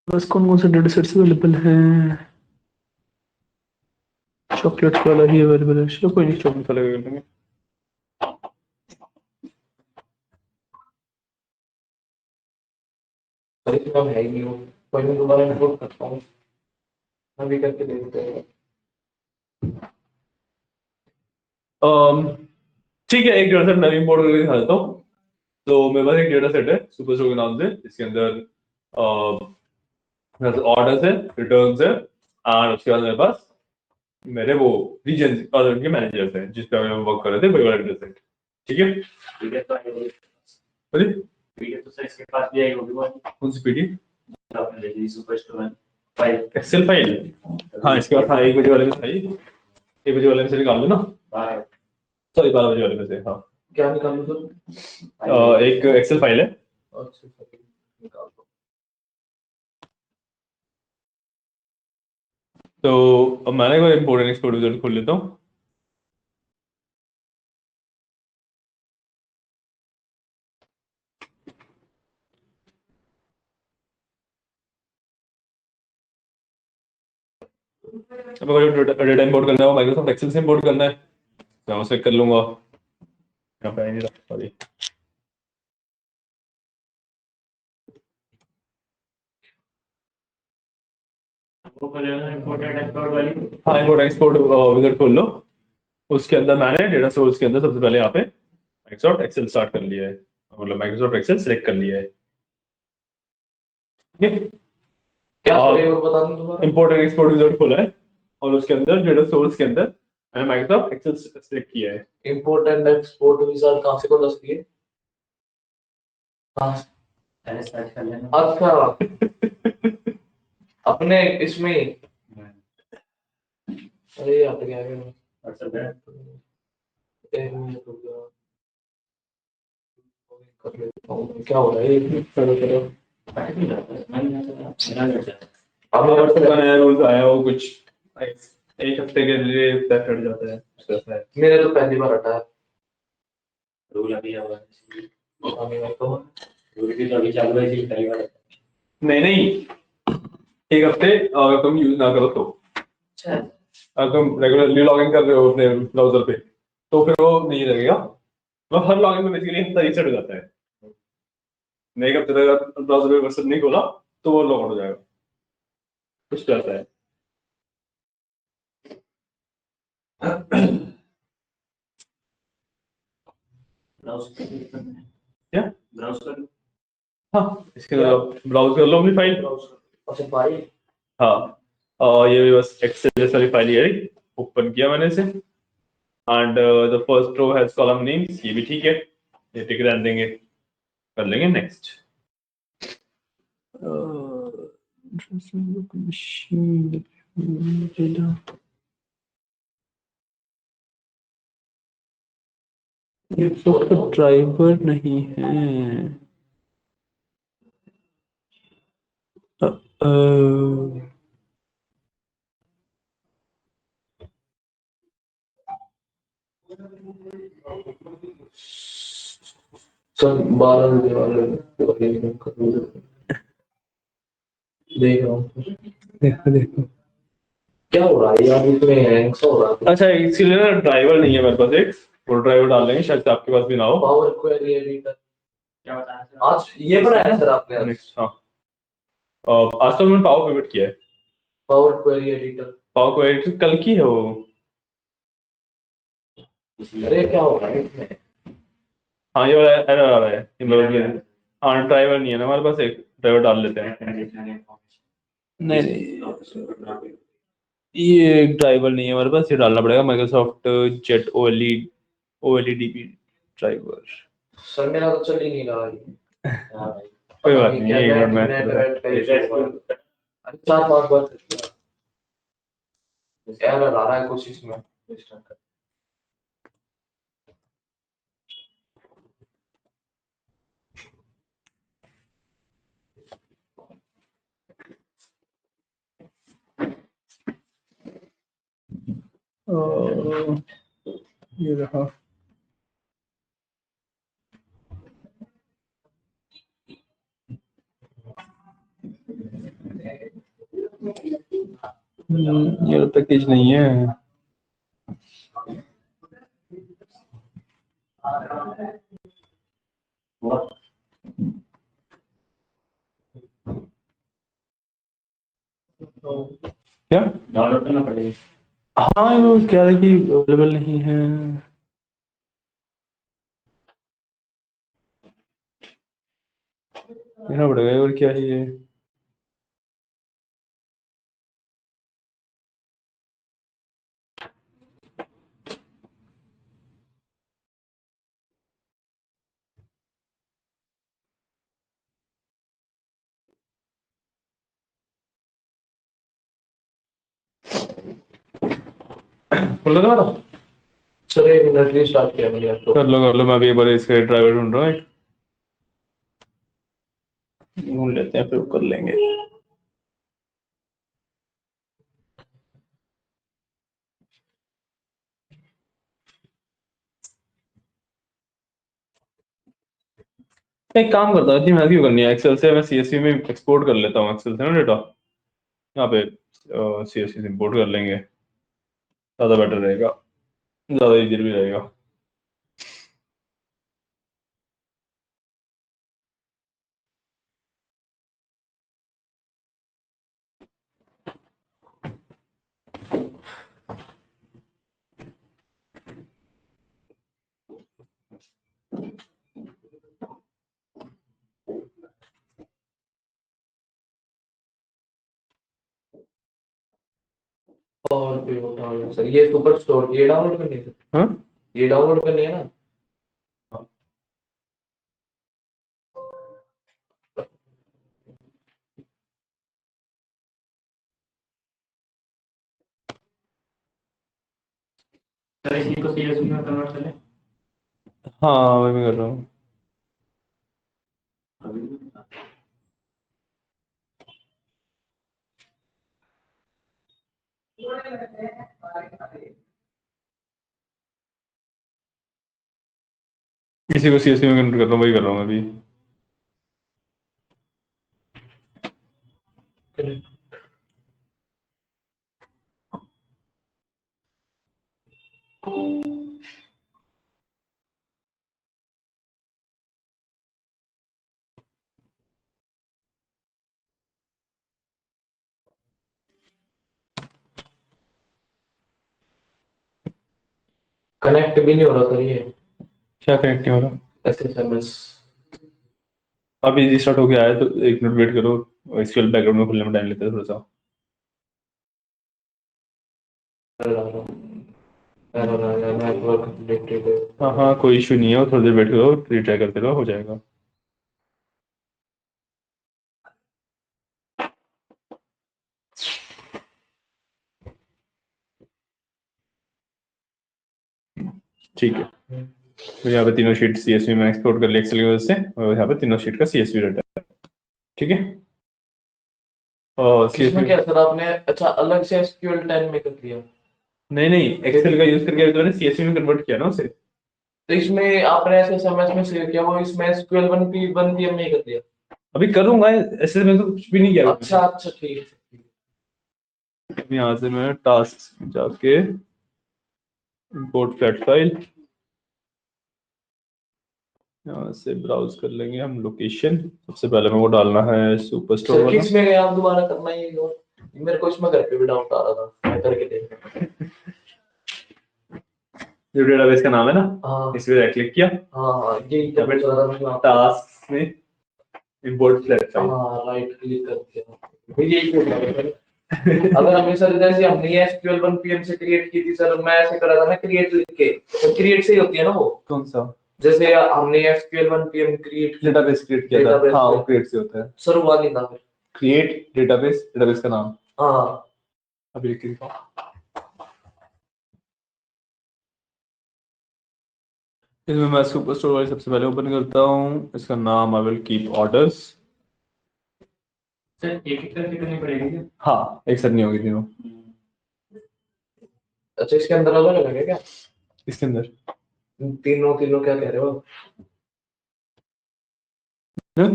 बस कौन कौन से डेटा सेट्स अवेलेबल हैं? चॉकलेट्स वाला ही अवेलेबल है, चलो कोई नहीं, चॉकलेट वाला कर लेंगे। अरे तो अब है ही नहीं वो, कोई नहीं, दोबारा इम्पोर्ट करता हूँ, अभी करके देखते हैं। ठीक है, एक डेटा सेट मैं इंपोर्ट करके दिखा देता हूँ। तो मेरे पास एक डेटा सेट है सुपरस्टोर के नाम से, इसके अंदर ऑर्डर्स है, रिटर्न्स है, और उसके बाद मेरे पास मेरे वो रीजन और उनके मैनेजर्स हैं जिस पे हम वर्क कर रहे थे, वही वाला डेटा सेट। ठीक है, ठीक है, तो आइए। अरे ठीक है, तो सर इसके पास भी आई होगी वो, कौन सी पीडी? आपने ले ली सुपरस्टोर में फाइल, एक्सेल फाइल। हाँ, इसके बाद हाँ, 1 बजे वाले में था ये, 1 बजे वाले में से निकाल लो ना, बाहर। सॉरी 12 बजे वाले में से। हाँ, क्या निकालूं सर? एक एक्सेल फाइल है। अच्छा, निकाल दो। तो अब मैंने कोई इम्पोर्टेंट एक्सपोर्ट रिजल्ट खोल लेता हूँ। अब अगर डेटा इंपोर्ट करना है वो माइक्रोसॉफ्ट एक्सेल से इंपोर्ट करना है, तो मैं उसे कर लूंगा। यहाँ पे नहीं रहा, सॉरी। वो करेगा इम्पोर्टेंट एक्सपोर्ट वाली। हाँ, इंपोर्ट एक्सपोर्ट विजार्ड खोल लो। उसके अंदर मैंने डेटा सोर्स के अंदर सबसे पहले यहाँ पे माइक्रोसॉफ्ट एक्सेल स्टार्ट कर लिया है, मतलब माइक्रोसॉफ्ट एक्सेल सेलेक्ट कर लिया है। ठीक है, क्या करेगा बता दूं दोबारा? इंपोर्ट एंड एक्सपोर्ट विजार्ड खोला है और उसके अंदर डेटा सोर्स के अंदर मैंने माइक्रोसॉफ्ट एक्सेल सेलेक्ट किया है। इम्पोर्ट एंड एक्सपोर्ट विजार्ड कहाँ से खोल सकती है? हाँ, पहले सर्च कर लेना। अच्छा, अपने इसमें ही। अरे हट गया है। अच्छा बैठ, एक मिनट रुक जाओ, कर लेता हूँ। क्या हो रहा है ये? करो करो। अब व्हाट्सएप का नया रूल्स आया, वो कुछ एक हफ्ते के लिए सेट हट जाता है, ऐसा है। मेरे तो पहली बार हटा है रूल, अभी आया है। रूल भी तो अभी चालू है, इसी पहली बार। नहीं नहीं, एक हफ्ते अगर तुम यूज ना करो तो। अच्छा, अगर तुम रेगुलरली लॉग इन कर रहे हो अपने ब्राउजर पे तो फिर वो नहीं लगेगा, मतलब हर लॉगिन में बेसिकली हफ्ता रीसेट हो जाता है। नहीं, एक हफ्ते तक ब्राउजर पे वर्सन नहीं खोला तो वो लॉग आउट हो जाएगा, कुछ तो ऐसा है। क्या? ब्राउज कर लो। हाँ, इसके अंदर ब्राउज कर लो अपनी फाइल। अच्छा फाइल। हाँ, और ये भी बस एक्सेल जैसा भी फाइल है, ओपन किया मैंने इसे, and the first row has column names, ये भी ठीक है, ये टिक रहने देंगे, कर लेंगे नेक्स्ट। ये तो ड्राइवर नहीं है। सर 12 बजे वाले देख रहा हूँ। देखो देखो, क्या हो रहा है यार, इसमें हैंग सा हो रहा है। अच्छा इसके लिए ना ड्राइवर नहीं है मेरे पास, एक वो ड्राइवर डाल लेंगे, शायद से आपके पास भी ना हो। पावर क्वेरी एडिटर क्या बताया सर? आज ये बनाया है सर आपने? नेक्स्ट, हाँ, आज तो मैंने पावर पिवट किया है। Power query editor. Power query कल की है वो। अरे क्या हो रहा है इसमें? हाँ, ये वाला एरर आ रहा है, ये मतलब हाँ ड्राइवर नहीं है ना हमारे पास, एक ड्राइवर डाल लेते हैं। नहीं नहीं, ये एक ड्राइवर नहीं है हमारे पास, ये डालना पड़ेगा माइक्रोसॉफ्ट जेट ओएलईडीबी ड्राइवर। सर मेरा तो चल ही नहीं रहा है। कोई बात नहीं, एक मिनट में अरे 4-5 बार एरर आ रहा है कुछ इसमें। ये रहा। ये पैकेज नहीं है। क्या डाउनलोड करना पड़ेगा? हाँ वो क्या है कि अवेलेबल नहीं है। देना पड़ेगा और क्या है ये। खोल लो तुम्हारा। चलो एक मिनट रीस्टार्ट किया मैंने लैपटॉप। कर लो मैं अभी एक बार इसके ड्राइवर ढूंढ रहा हूँ एक। ढूंढ लेते हैं फिर कर लेंगे। एक काम करता हूँ, इतनी मेहनत क्यों करनी है, एक्सेल से मैं सीएसवी में एक्सपोर्ट कर लेता हूँ एक्सेल से ना डेटा। यहाँ पे सीएसवी से इंपोर्ट कर लेंगे, ज़्यादा बेटर रहेगा, ज़्यादा इजी भी रहेगा। और कोई बताओ सर, ये सुपर स्टोर ये डाउनलोड करनी है? हाँ ये डाउनलोड करनी है ना? सर इसी को सीएसवी में कन्वर्ट कर ले। हाँ मैं भी कर रहा हूँ। इसी को सीएसवी में कन्वर्ट कर रहा हूँ, वही कर रहा हूँ मैं अभी। कनेक्ट भी नहीं हो रहा सर ये क्या कनेक्ट नहीं हो रहा? एसएसएमएस। अभी इजी स्टार्ट हो गया है तो एक मिनट वेट करो, एसक्यूएल बैकग्राउंड में खुलने में टाइम लेता है थोड़ा सा। Network connected. हाँ हाँ कोई इशू नहीं है, वो थोड़ी देर वेट करो, रिट्राई करते रहो, हो जाएगा। ठीक है, तो यहाँ पे तीनों शीट सीएसवी में एक्सपोर्ट कर लिया एक्सेल की वजह से, और यहाँ पे तीनों शीट का सीएसवी डाटा है। ठीक है, और इसमें सीएसवी क्या सर आपने अच्छा अलग से एसक्यूएल 10 में कर दिया? नहीं नहीं, एक्सेल का यूज करके अभी तो मैंने सीएसवी में कन्वर्ट किया ना उसे। तो इसमें आपने एसएसएमएस में सेव किया, वो इसमें एसक्यूएल 1 पीएम में ही कर दिया? अभी करूंगा, ऐसे में तो कुछ भी नहीं किया अच्छा अच्छा ठीक है। अभी यहाँ से मैं टास्क जाके इंपोर्ट फ्लैट फाइल, यहाँ से ब्राउज कर लेंगे हम लोकेशन। सबसे पहले मेरे को डालना है सुपर स्टोर सर वाला। किस में गए आप दोबारा करना ही और मेरे को इसमें घर पे भी डाउट आ रहा था, मैं करके देख। जो डेटाबेस का नाम है ना, हाँ इस पे राइट क्लिक किया, हाँ हाँ यही तो यहाँ पे पूछ रहा था मैं आपको। टास्क में इंपोर्ट फ्लैट फाइल। हाँ राइट क्लिक कर दिया, यही पूछ रहा था सर। अगर हमें सर जैसे हमने ये एसक्यूएल 1 पीएम से क्रिएट की थी सर, मैं ऐसे करा था ना क्रिएट लिख के, तो क्रिएट से ही होती है ना वो? कौन सा? जैसे हमने SQL 1 PM create database create किया था, डेटाबेस हाँ वो में क्रिएट से होता है। सर हुआ नहीं था फिर। क्रिएट डेटाबेस, डेटाबेस का नाम हाँ अभी लिख के दिखाओ। इसमें मैं सुपर स्टोर वाली सबसे पहले ओपन करता हूँ, इसका नाम I will keep orders. Sir एक एक करके करनी पड़ेगी क्या? हाँ एक साथ नहीं होगी तीनों। अच्छा इसके अंदर अलग अलग है क्या? इसके अंदर तीनों तीनों क्या कह रहे हो?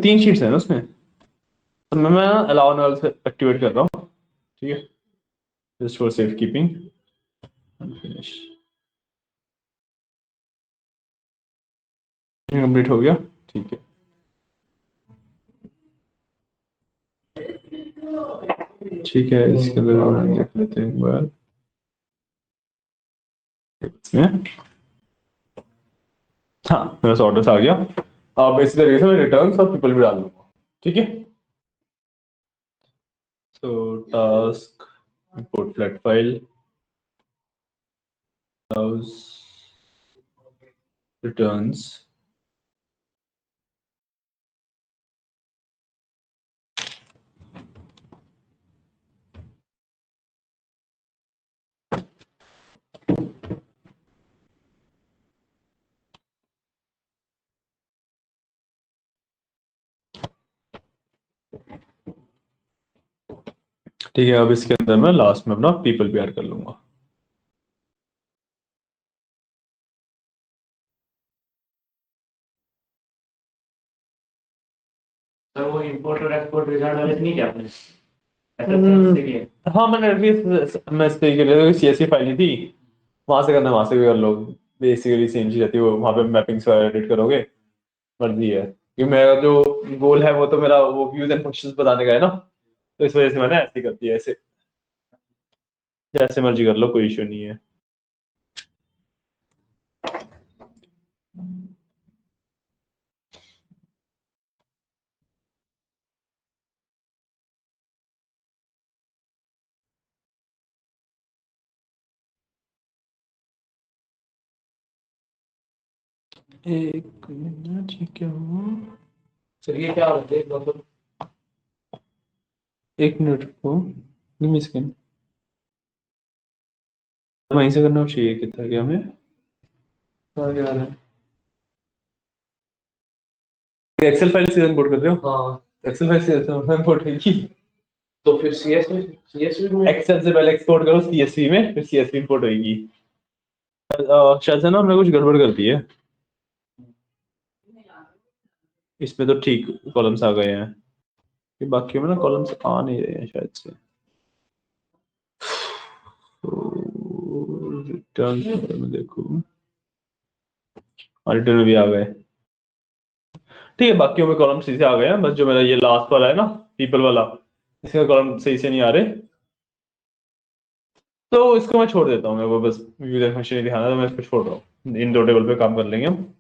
तीन शीट्स है ना उसमें, तो मैं अलाउ नाल से एक्टिवेट कर रहा हूँ। ठीक है, just for safe keeping finish. Complete हो गया, ठीक है। ठीक है, इसके अंदर देख लेते हैं एक बार इसमें। हाँ, मेरा सॉर्टर्स आ गया। अब इसी तरीके से मैं रिटर्न्स और पीपल भी डाल दूंगा, ठीक है। सो task import flat file returns ठीक है। अब इसके अंदर मैं लास्ट में अपना पीपल भी ऐड कर लूंगा। सर वो इंपोर्ट और एक्सपोर्ट रिजल्ट वाले नहीं क्या आपने हाँ, मैंने मैं इस तरीके के सीएसवी फाइल नहीं थी, वहां से करना वहां से भी कर लो। बेसिकली सेम चीज रहती है, वो वहां पे मैपिंग्स वगैरह एडिट करोगे, मर्जी है। क्योंकि मेरा जो गोल है वो तो मेरा वो व्यूज एंड फंक्शंस बताने का है ना, तो इस वजह से मैंने ऐसे कर दिया। ऐसे जैसे मर्जी कर लो, कोई इशू नहीं है। एक मिनट, ठीक है। सर ये क्या होता है मतलब? एक मिनट को सेकंड वहीं से करना चाहिए। कितना क्या हमें एक्सेल फाइल से इंपोर्ट कर रहे हो? हाँ एक्सेल फाइल से इंपोर्ट होगी। तो फिर सीएसवी में एक्सेल से पहले एक्सपोर्ट करो सीएसवी में, फिर सीएसवी इंपोर्ट होगी। शायद से ना हमने कुछ गड़बड़ कर दी है इसमें, तो ठीक कॉलम्स आ गए हैं, कि बाकी में ना कॉलम्स आ नहीं रहे हैं शायद से। रिटर्न में देखो, रिटर्न में भी आ गए। ठीक है, बाकियों में कॉलम सही से आ गए हैं, बस जो मेरा ये लास्ट वाला है ना पीपल वाला, इसका कॉलम सही से नहीं आ रहे, तो इसको मैं छोड़ देता हूँ। मैं वो बस यूजर फंक्शन नहीं दिखाना, तो मैं इसको छोड़ रहा हूँ। इन दो टेबल पे काम कर लेंगे हम।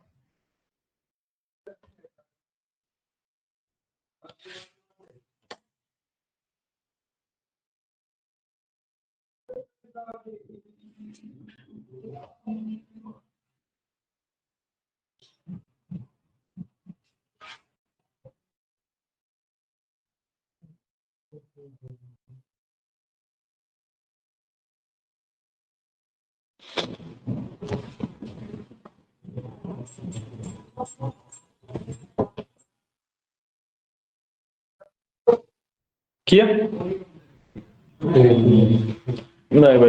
किया मैं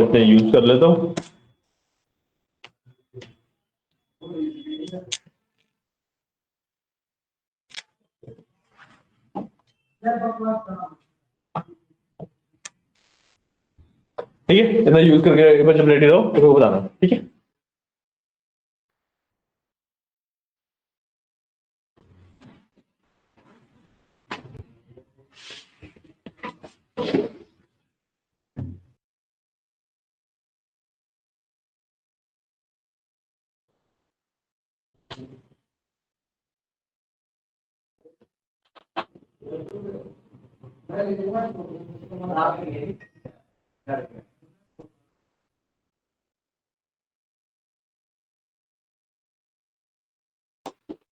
इतने यूज कर लेता हूँ। ठीक है, इतना यूज करके एक बार जब रेडी रहो तो बताना, ठीक है।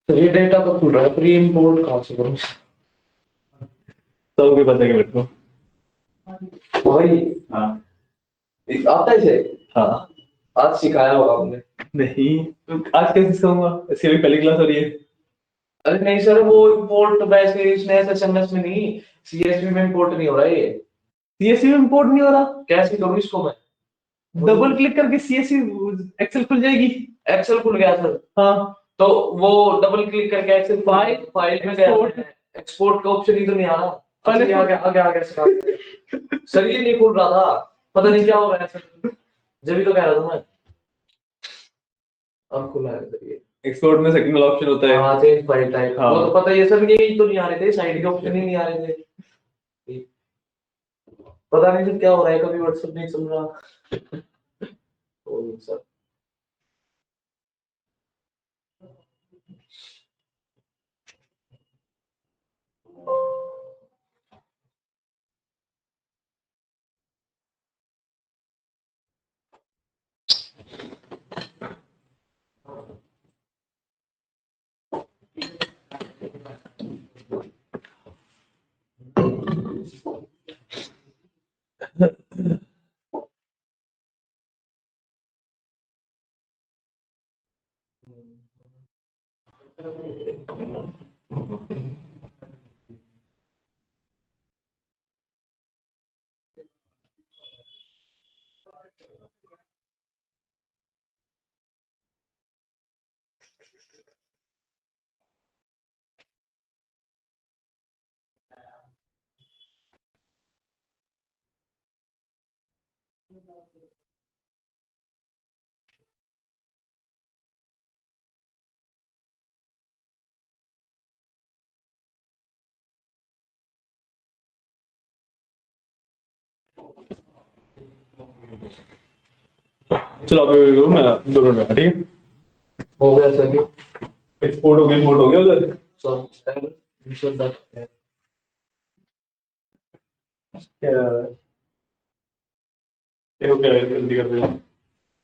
तो ये डेटा तो खुल रहा है, प्री इंपोर्ट कहाँ से करूँ? सबके पता है मेरे को। वही हाँ आता है इसे? हाँ। आज सिखाया होगा आपने? नहीं, तो आज कैसे सीखूंगा, इसकी भी पहली क्लास हो रही है। अरे नहीं सर, वो इंपोर्ट वैसे इसमें एसएमएस में नहीं, सीएसवी में इंपोर्ट नहीं हो रहा है ये। सीएसवी में इंपोर्ट नहीं हो रहा? कैसे करूँ इसको मैं? डबल क्लिक करके सीएसवी एक्सेल खुल जाएगी। एक्सेल खुल गया सर। हाँ, तो वो डबल क्लिक करके एक्सेल फाइल फाइल में गया, एक्सपोर्ट का ऑप्शन ही तो नहीं आ रहा। पहले आ गया सर, ये नहीं खुल रहा था, पता नहीं क्या हो रहा है सर, जब भी तो कह रहा था मैं। अब खुला है सर ये। एक्सपोर्ट में सेकंड वाला ऑप्शन होता है। हाँ, चेंज फाइल टाइप, हाँ। वो तो पता ही है सर, यही तो नहीं आ रहे थे, साइड के ऑप्शन ही नहीं आ रहे थे। पता नहीं सर क्या हो रहा है, कभी व्हाट्सएप नहीं चल रहा। ओ सर, चलो आप ये करो, मैं दोनों में, ठीक है। हो गया सर ये एक्सपोर्ट हो गया, इम्पोर्ट हो गया उधर। सब मिशन दैट है। देखो क्या है, जल्दी कर दो।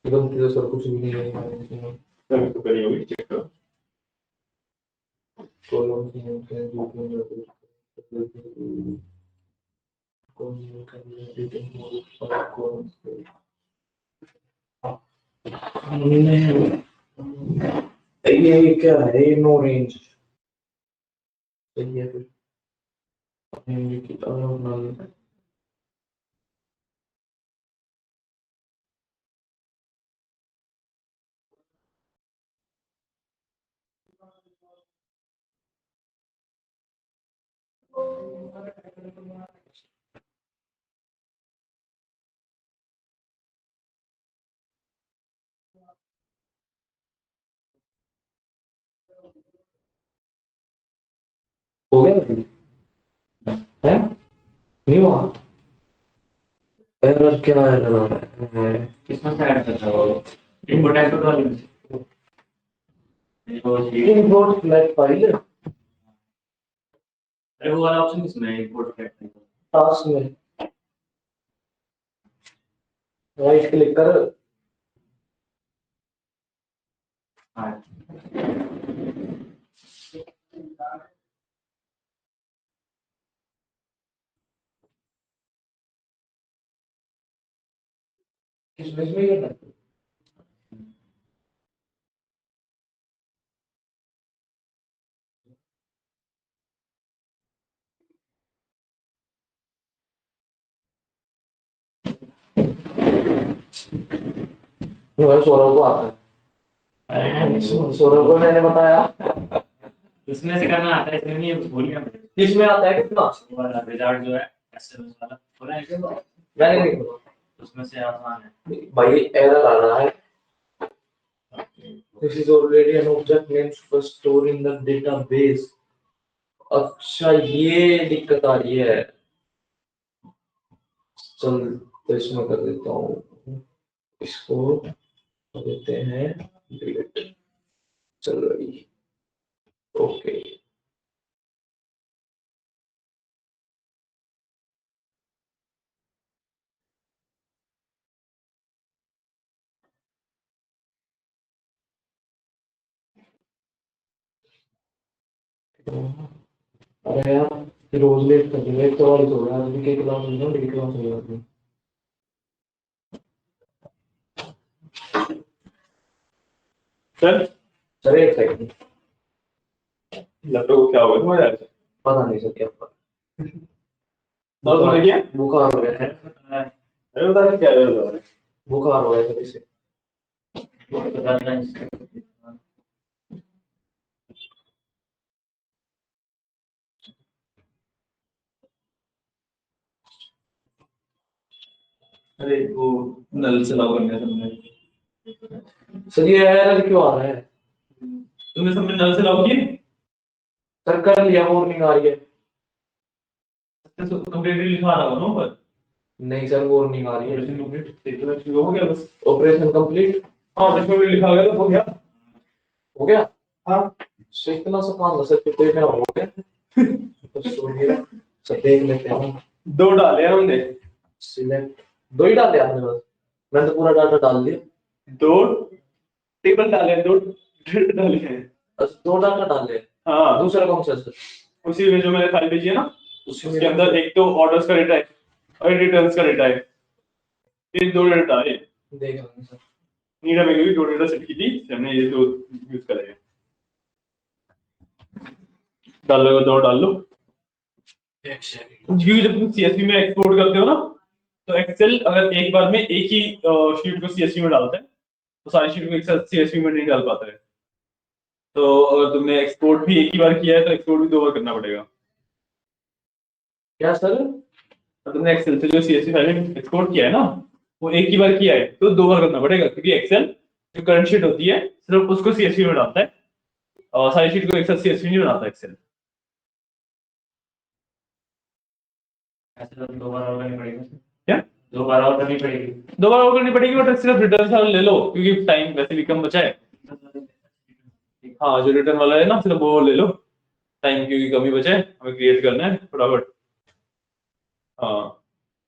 गलती तो सर कुछ भी नहीं है, मैं तो करी होगी, चेक करो। कॉलम की है, जो कॉलम का एडिटिंग मोड और कॉलम ये क्या है, ये नो रेंज सही है फिर, ये की तरह हो गया है, नहीं हुआ। एरर क्या एरर आ रहा है, किसमें से ऐड करता है वो इम्पोर्टेंट तो कर इंपोर्ट फ्लैग फाइल अरे वो वाला ऑप्शन किसमें है इंपोर्ट फ्लैग टास्क में राइट क्लिक कर, हाँ इसमें ये करना है। वो सौरभ को आता है, सौरभ को मैंने बताया, इसमें से करना आता है इसमें नहीं भूल गया मैं इसमें आता है कितना, वाला रिजल्ट जो है एसएमएस वाला पूरा है क्या मैंने नहीं बोला। उसमें से आसान है भाई एरर आ रहा है, this is already an object named for store in the database। अच्छा ये दिक्कत आ रही है, चल तो इसमें कर देता हूँ, इसको कर देते हैं डिलीट, चल रही, ओके। अरे यार रोज लेट कर दिया, एक तो वाली हो गया, अभी के क्लास हो गया, डेली क्लास हो गया। सर सर एक सेकंड, लैपटॉप को क्या हुआ तुम्हारे यार? पता नहीं सर क्या हुआ। और तो देखिए, बुखार हो गया है, अरे बता क्या है? बुखार हो गया सर इसे। अरे वो नल चलाओ करने तुमने सर ये एरर क्यों आ रहा है? तुमने सबने नल चलाओ किए सर कर लिया, वार्निंग आ रही है। कंप्लीटली लिखा रहा हो ना ऊपर नहीं सर, वार्निंग आ रही है। ऑपरेशन कंप्लीट देखो शुरू हो गया बस ऑपरेशन कंप्लीट हाँ ऑपरेशन कंप्लीट लिखा गया तो हो गया हो गया। हाँ सर इतना सा काम है सर, कितने में हो गया? तो सुनिए सर, देख लेते हैं। दो डाले हैं हमने सिलेक्ट, दो ही डाले आपने बस? मैंने तो पूरा डाटा डाल दिया। दो टेबल डाले हैं दो ड्रिल डाले हैं बस दो डाटा डाले। हाँ दूसरा कौन सा सर? उसी में जो मैंने फाइल भेजी है ना उसी उसके में अंदर एक तो ऑर्डर्स का डेटा है और रिटर्न्स का डेटा है ये दो डेटा है देख रहा हूँ सर। नीड हमें भी दो डेटा सेट की थी हमने ये दो यूज करेंगे डाल लो दो डाल लो क्योंकि जब तुम सीएसवी में एक्सपोर्ट करते हो ना तो एक्सेल अगर एक बार में एक ही शीट को सीएसवी में डालता है तो सारी शीट को एक साथ सीएसवी में नहीं डाल पाता है तो अगर तुमने एक्सपोर्ट भी एक ही बार किया है तो एक्सपोर्ट भी दो बार करना पड़ेगा क्या सर? तो तुमने एक्सेल से जो सीएसवी फाइल एक्सपोर्ट किया है ना वो एक ही बार किया है तो दो बार करना पड़ेगा क्योंकि एक्सेल जो करंट शीट होती है सिर्फ उसको सीएसवी में डालता है और सारी शीट को एक साथ सीएसवी नहीं बनाता एक्सेल ऐसे तो दोबारा और करनी पड़ेगी। क्या दोबारा और करनी पड़ेगी। दोबारा और करनी पड़ेगी बट सिर्फ रिटर्न वाला ले लो क्योंकि टाइम वैसे भी कम बचा है हाँ जो रिटर्न वाला है ना सिर्फ वो ले लो टाइम क्योंकि कमी बचा है हमें क्रिएट करना है फटाफट हाँ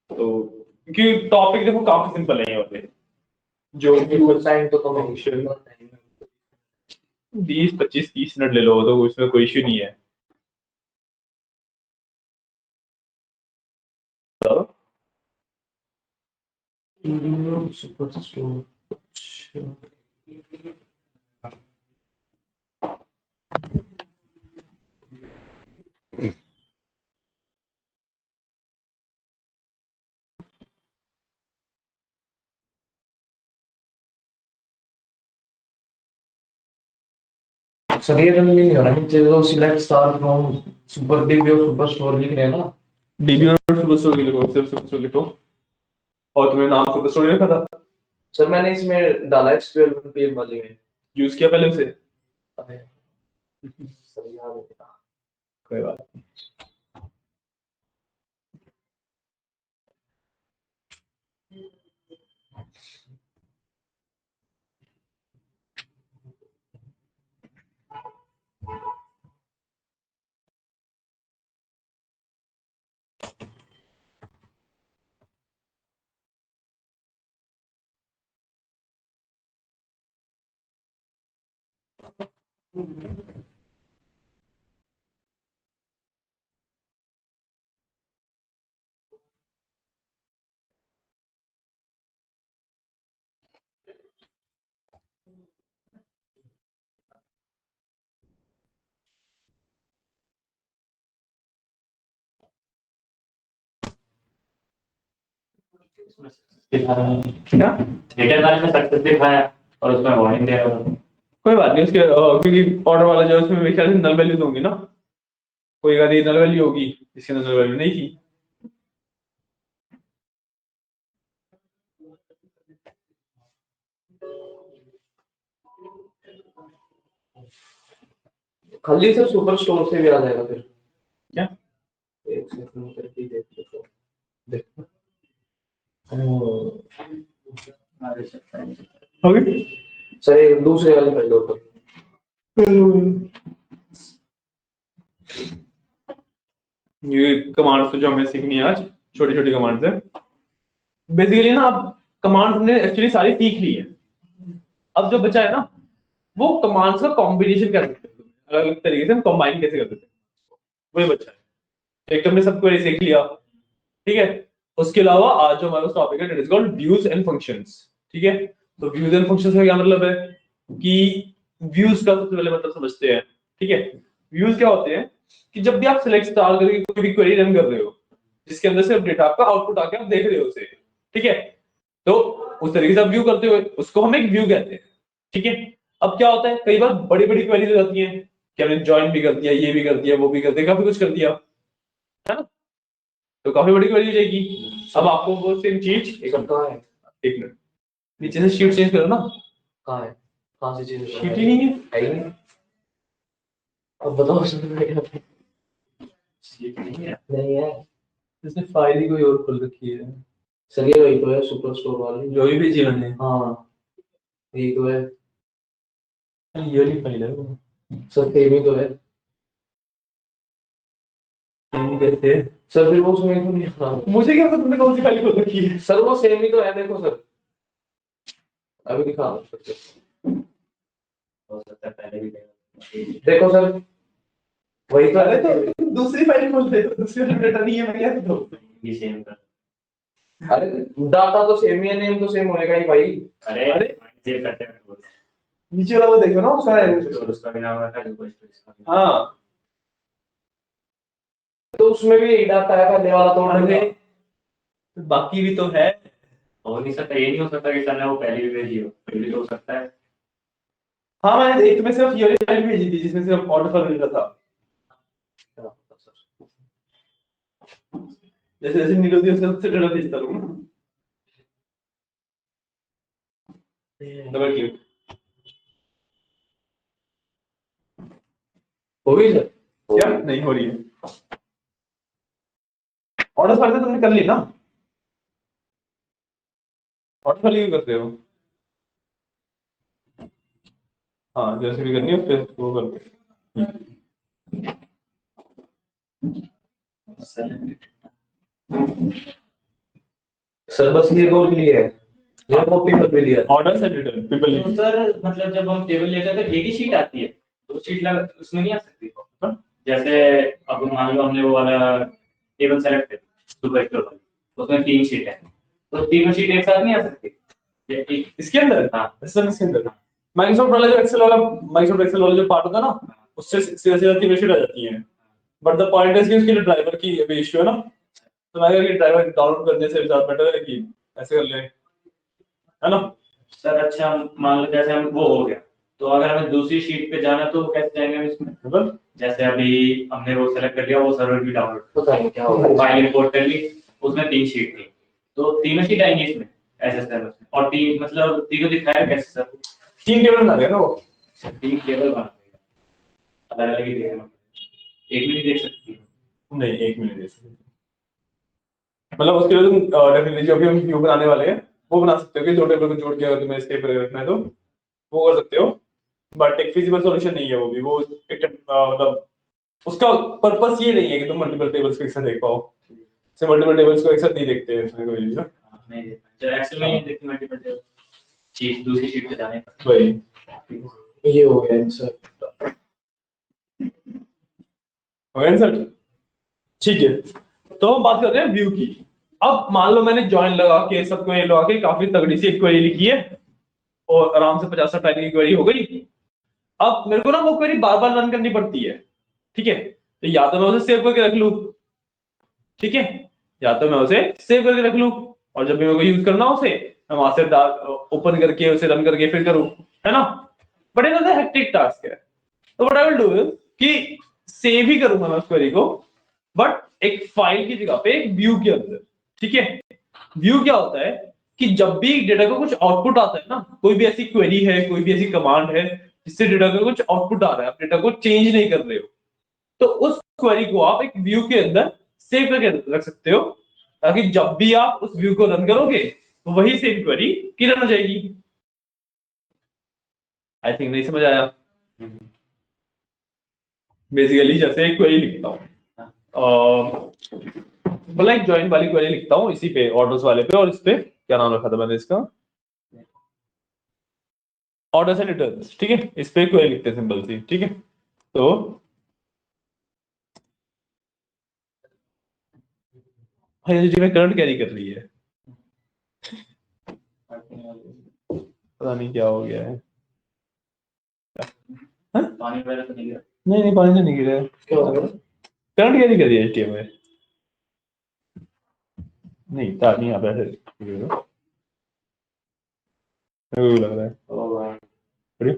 तो क्योंकि टॉपिक देखो काफी सिंपल है ये वाले जो टाइम तो कम फंक्शन 20 25 30 मिनट ले लो तो उसमें कोई इश्यू नहीं है सुपर स्टोर। सर ये रन नहीं हो रहा है, जो select star from super dB और सुपर स्टोर लिख रहे हैं ना। डीबी और सुपर स्टोर लिखो सिर्फ सुपर स्टोर लिखो और तुम्हें नाम सुपर स्टोर रखा था सर मैंने इसमें डाला एक्सक्यूएल पीएम वाले में। यूज किया पहले उसे सर याद है। कोई बात नहीं क्या डेटा बारे में सक्सेस दिखाया और उसमें वार्निंग दे रहा था। कोई बात नहीं उसके क्योंकि ऑर्डर वाला जो है उसमें मेरे ख्याल से नल वैल्यूज होंगी ना कोई अगर नल वैल्यू होगी जिसके अंदर नल वैल्यू नहीं थी खाली सर सुपर स्टोर से भी आ जाएगा फिर क्या एक सेकंड करके देख लो देखो होगी सर एक दूसरे वाले कर लो तो। ये कमांड्स तो जो हमें सीखनी है आज छोटी छोटी कमांड्स है बेसिकली ना आप कमांड्स हमने एक्चुअली सारी सीख ली है अब जो बचा है ना वो कमांड्स का कॉम्बिनेशन कर सकते हैं अलग अलग तरीके से हम कंबाइन कैसे कर सकते हैं वही बचा है एक तो हमने सब क्वेरी सीख लिया ठीक है उसके अलावा आज जो हमारा टॉपिक है that is called views and functions ठीक है तो व्यूज एंड फंक्शंस का क्या मतलब है कि व्यूज का सबसे पहले मतलब समझते हैं ठीक है व्यूज क्या होते हैं कि जब भी आप सिलेक्ट स्टार करके कोई भी क्वेरी रन कर रहे हो जिसके अंदर से डेटा आपका आउटपुट आके आप देख रहे हो उसे ठीक है तो उस तरीके से आप व्यू करते हो उसको हम एक व्यू कहते हैं ठीक है अब क्या होता है कई बार बड़ी बड़ी क्वेरीज हो जाती हैं कि हमने ज्वाइन भी कर दिया ये भी कर दिया वो भी कर दिया काफी कुछ कर दिया है ना तो काफी बड़ी क्वेरी हो जाएगी अब आपको वो सेम चीज एक कहाँ है? एक मिनट नीचे से शीट चेंज करो ना। कहाँ है? कहाँ से चेंज शीट ही नहीं है। है ही नहीं। अब बताओ उसमें क्या है? नहीं है इसने फाइल ही कोई और खोल रखी है। सर, ये वही तो है सुपर स्टोर वाली। जो भी भेजी मैंने हाँ यही तो है ये वाली फाइल है वो। सर, सेम ही तो है कैसे? सर। फिर वो उसमें तो नहीं हाँ मुझे क्या पता तुमने कौन सी फाइल खोल रखी है। सर, वो सेम ही तो है, देखो सर, अभी दिखा रहा हूँ सर। हो सकता है पहले भी देखा। देखो सर, वही तो अरे है। तो दूसरी फाइल खोल दे, दूसरी वाली डेटा नहीं है, मैं क्या करूं? ये सेम कर। अरे डाटा तो सेम ही है, नेम तो सेम होएगा ही भाई। अरे सेव करते हैं बोल। नीचे वाला वो देखो ना उसका है। उसका भी नाम रखा है इसका भी। हाँ तो उसमें भी यही डाटा है, पहले वाला तो अरे बाकी भी तो है। हो नहीं सकता, ये नहीं हो सकता कि सर ने वो पहले भी भेजी हो, पहले तो हो सकता है। हाँ मैंने एक में सिर्फ ये वाली फाइल भेजी थी जिसमें सिर्फ ऑर्डर फॉर मिल रहा था। जैसे जैसे निकलती है उससे उससे डेटा भेजता रहूं। Double click. हो गई सर? क्या नहीं हो रही है? ऑर्डर फॉर तो तुमने कर ली ना? ऑर्डर फॉर क्यों करते हो? हाँ जैसे भी करनी है फिर वो कर दो। सर बस ये गोल लिए है, ये कॉपी पर भी लिया। ऑर्डर से रिटर्न पीपल। तो सर मतलब जब हम टेबल लेते हैं तो एक ही शीट आती है, दो शीट लग उसमें नहीं आ सकती। जैसे अब मान लो हमने वो वाला टेबल सेलेक्ट किया सुपर एक्सप्लोर वाली, उसमें तीन शीट है, तो तीनों शीट एक साथ नहीं आ सकती। ये एक इसके अंदर हाँ इसके अंदर माइक्रोसॉफ्ट वाला जो एक्सेल वाला माइक्रोसॉफ्ट एक्सेल वाला जो पार्ट होता है ना उससे सीधा सीधा तीन शीट आ जाती है। बट द पॉइंट इज कि उसके लिए ड्राइवर की अभी इशू है ना। तो मैं कह ड्राइवर डाउनलोड करने से ज्यादा बेटर है कि ऐसे कर ले, है ना? सर। अच्छा मान लो जैसे हम वो हो गया, तो अगर हमें दूसरी शीट पे जाना तो कैसे जाएंगे हम इसमें? मतलब जैसे अभी हमने वो सेलेक्ट कर लिया, वो सर्वर भी डाउनलोड पता नहीं क्या होगा। फाइल इंपोर्ट कर ली, उसमें तीन शीट थी, तो तीनों शीट आएंगी इसमें एसएसएल में, और तीन मतलब तीनों दिखाया कैसे सर? तीन टेबल बना देगा ना वो। तीन टेबल बना देगा, अलग अलग ही देखना, एक भी नहीं देख सकती। नहीं एक मिनट दे सकते। मतलब उसके लिए तुम डेफिनेटली जो भी हम व्यू बनाने वाले हैं वो बना सकते हो कि दो टेबल को जोड़ के अगर तुम्हें स्टेप रखना है तो वो कर सकते हो। बट एक फिजिबल सॉल्यूशन नहीं है वो भी। वो एक मतलब उसका पर्पस ये नहीं है कि तुम मल्टीपल टेबल्स को एक साथ देख पाओ। से मल्टीपल टेबल्स को एक साथ नहीं देखते हैं इसमें कोई ना। नहीं देखना, जब एक्सेल में नहीं देखती मल्टीपल टेबल, शीट दूसरी शीट पे जाने पर। वही ये हो गया सर। सर ठीक है। तो हम बात कर रहे हैं व्यू की। अब मान लो मैंने जॉइन लगा के सबको ये लगा के काफी तगड़ी सी एक क्वेरी लिखी है और आराम से 50 लाइन की क्वेरी हो गई। अब मेरे को ना वो क्वेरी बार बार रन करनी पड़ती है, ठीक है? तो या तो मैं उसे सेव करके रख लूं, ठीक है, या तो मैं उसे सेव करके रख लूं और जब भी मेरे को यूज करना हो उसे मैं वहां से ओपन करके उसे रन करके फिर करूं, है ना? But it is a hectic task है। तो what I will do is कि सेव ही करूंगा मैं उस क्वेरी को, बट एक फाइल की जगह पे एक व्यू के अंदर, ठीक है? व्यू क्या होता है कि जब भी डेटा का कुछ आउटपुट आता है ना, कोई भी ऐसी क्वेरी है, कोई भी ऐसी कमांड है जिससे डेटा का कुछ आउटपुट आ रहा है, आप डेटा को चेंज नहीं कर रहे हो, तो उस क्वेरी को आप एक व्यू के अंदर सेव करके रख सकते हो, ताकि जब भी आप उस व्यू को रन करोगे तो वही सेम क्वेरी की रन हो जाएगी। आई थिंक नहीं समझ आया। बेसिकली जैसे एक क्वेरी लिखता हूँ, मतलब एक जॉइन वाली क्वेरी लिखता हूँ इसी पे ऑर्डर्स वाले पे, और इस पे क्या नाम रखा था मैंने इसका, ऑर्डर्स एंड रिटर्न्स, ठीक है? इस पे क्वेरी लिखते हैं सिंपल सी, ठीक है? तो हाँ जी में करंट कैरी कर रही है, पता नहीं क्या हो गया है। पानी वगैरह तो नहीं गिरा? नहीं नहीं पानी तो नहीं गिरा है। क्या हो गया? करंट कैरी कर रही है एचटीएम में। नहीं तार नहीं आता है, मेरे को लग रहा है। अरे,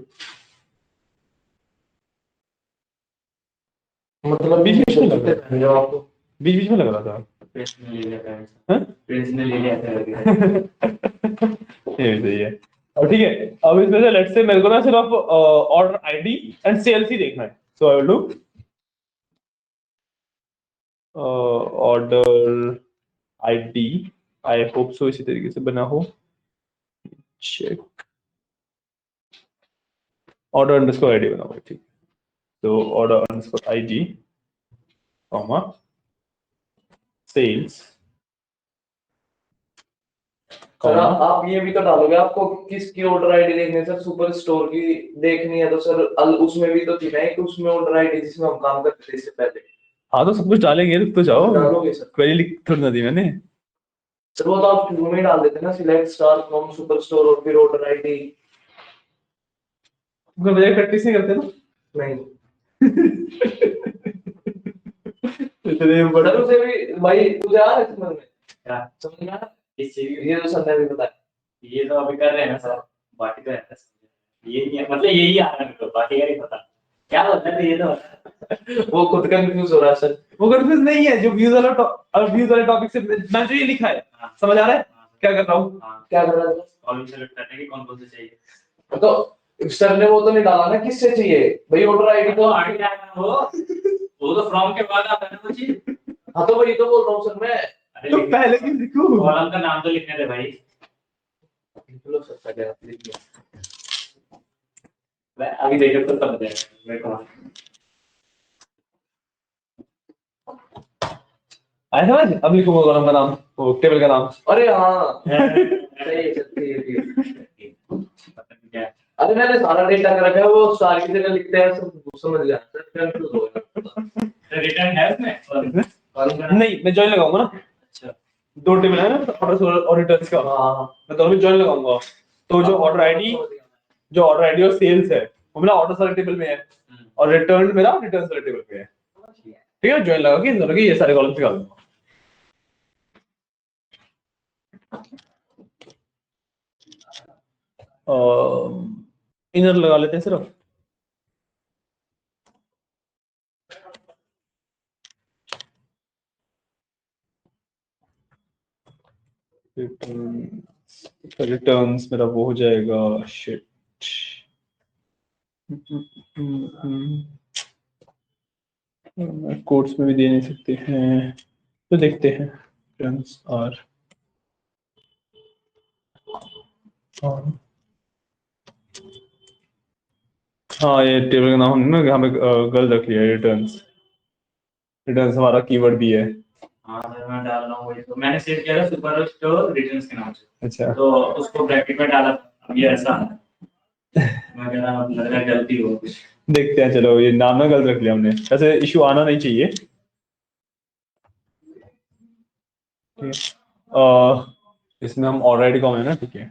मतलब बीच बीच में लग रहा जब आपको बीच बीच में लग रहा था। पेस्ट में ले लिया था। हाँ? प्रिंस ने ले लिया था ये भी सही है। अब ठीक है, अब इसमें से लेट्स से मेरे को ना सिर्फ ऑर्डर आईडी एंड सेल्स ही देखना है, so I will do order ID, I hope so इसी तरीके से बना हो, चेक ऑर्डर अंडरस्कोर आईडी बना हुआ है, ठीक। तो order underscore ID comma sales sir आप ये भी तो डालोगे, आपको किसकी ऑर्डर आईडी देखनी है सर? सुपर स्टोर की देखनी है तो सर उसमें भी तो थी ना एक उसमें ऑर्डर आईडी जिसमें हम काम करते थे इससे पहले। हाँ तो सब कुछ डालेंगे, रुक तो जाओ, डालोगे सर? क्वेरी लिख थोड़ी ना दी मैंने। सर वो तो आप शुरू में ही डाल देते ना, select star from super store और फिर ऑर्डर आईडी। बजाय प्रैक्टिस नहीं करते ना? नहीं इतने बड़ा सर उसे भी भाई तुझे आ रहा है समझ में? क्या समझ में आ रहा है? इस चीज ये तो सर ने भी बताया। ये तो अभी कर रहे हैं ना सर, बाकी तो है ना। ये नहीं है, मतलब यही आ रहा है मेरे को, बाकी का नहीं पता क्या होता है, तो ये तो होता है। वो खुद कंफ्यूज हो रहा है सर। वो कंफ्यूज नहीं है, जो व्यूज वाले टॉपिक से मैं जो ये लिखा है हाँ। समझ आ रहा है हाँ, क्या कर रहा हूँ? हाँ, क्या कर रहा है? कॉलम सेलेक्ट करने की कौन कौन से चाहिए। तो सर ने वो तो नहीं डाला ना किससे चाहिए भाई ऑर्डर आईडी तो तो। आगे आएगा वो तो फ्रॉम के बाद आता है ना वो चीज। हाँ तो वही तो बोल रहा हूँ सर मैं। अरे तो पहले क्यों लिखूं? कॉलम का नाम तो लिखने दे भाई। लिख लो सर पहले आप लिख लो। मैं अभी देखो तो तब बताएगा मेरे को। आया समझ? अब लिखूंगा कॉलम का नाम, वो टेबल का नाम। अरे हाँ सही है सर, सही है। क्या अरे मैंने सारा डेटा कर रखा है, वो सारी जगह लिखते हैं सब समझ गया सर, कंफ्यूज हो गया। रिटर्न है उसमें? नहीं, मैं जॉइन लगाऊंगा ना। अच्छा दो टेबल है ना, ऑर्डर और रिटर्न्स का। हाँ मैं दोनों में जॉइन लगाऊंगा, तो जो ऑर्डर आईडी और सेल्स है वो मेरा ऑर्डर सारे टेबल में है, और रिटर्न मेरा रिटर्न सारे टेबल पे है। ठीक है, जॉइन लगा के इन दोनों के ये सारे कॉलम्स निकाल दूंगा। इनर लगा लेते हैं सिर्फ। रिटर्न्स मेरा वो हो जाएगा, शिट। कोड्स में भी दे नहीं सकते हैं, तो देखते हैं रिटर्न्स और हाँ ये टेबल का नाम ना यहाँ पे गलत रख लिया, रिटर्न्स। रिटर्न्स हमारा कीवर्ड भी है। हाँ सर मैं डाल रहा हूँ वही, तो मैंने सेव किया था सुपर स्टोर रिटर्न्स के नाम से। अच्छा, तो उसको ब्रैकेट में डाला, अब ये ऐसा मैं कह रहा हूँ लग रहा है गलती हो कुछ। देखते हैं, चलो ये नाम ना गलत रख लिया हमने, ऐसे इशू आना नहीं चाहिए। ठीक है, इसमें हम ऑलरेडी कॉमन है ना, ठीक है।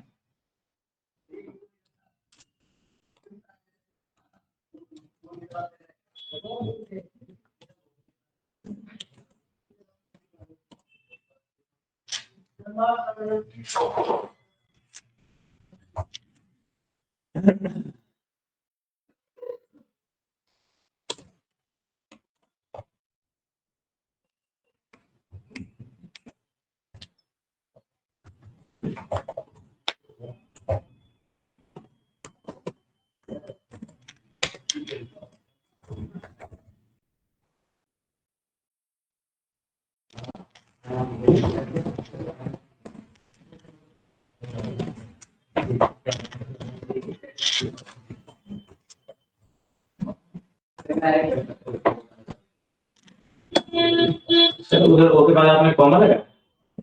सर उधर ओके बाद आपने कॉमा लगा?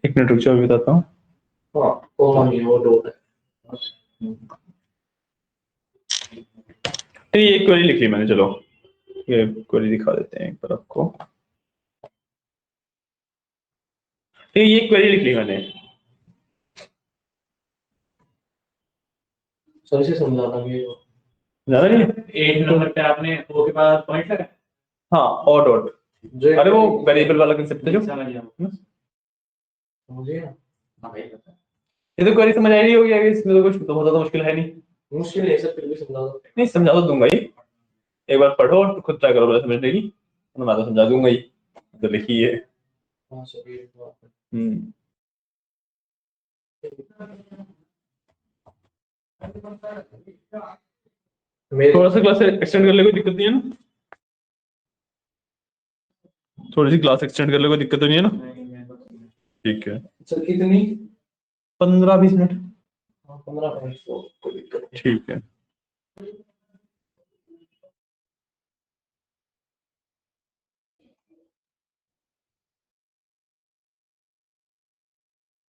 एक मिनट रुक जाओ, अभी बताता हूँ। हाँ कॉमन ही वो डॉट है। तो ये क्वेरी लिख ली मैंने, चलो ये क्वेरी दिखा देते हैं एक बार आपको। तो ये क्वेरी लिख ली मैंने। सर से समझाना भी ज्यादा नहीं? 8 नंबर पे आपने ओ के बाद पॉइंट लगा? हाँ, और डॉट। जो अरे वो वेरिएबल वाला कंसेप्ट है जो। समझ गया मुझे हाँ भाई बता। ये तो क्वेरी समझ आई होगी, आगे इसमें तो कुछ तो बहुत ज्यादा मुश्किल है नहीं। मुश्किल है सर, फिर भी समझा दो। नहीं, समझा तो दूंगा ही, एक बार पढ़ो और खुद ट्राई करो पहले समझने की, तो मैं तो समझा दूंगा ही, तो लिखी है। हाँ सर ये तो हम्म मेरे थोड़ा सा क्लास एक्सटेंड कर ले, कोई दिक्कत नहीं है ना? थोड़ी सी क्लास एक्सटेंड कर ले, कोई दिक्कत तो नहीं है ना? ठीक है, सर कितनी? 15-20 मिनट। 15 मिनट तो कोई दिक्कत नहीं। ठीक है।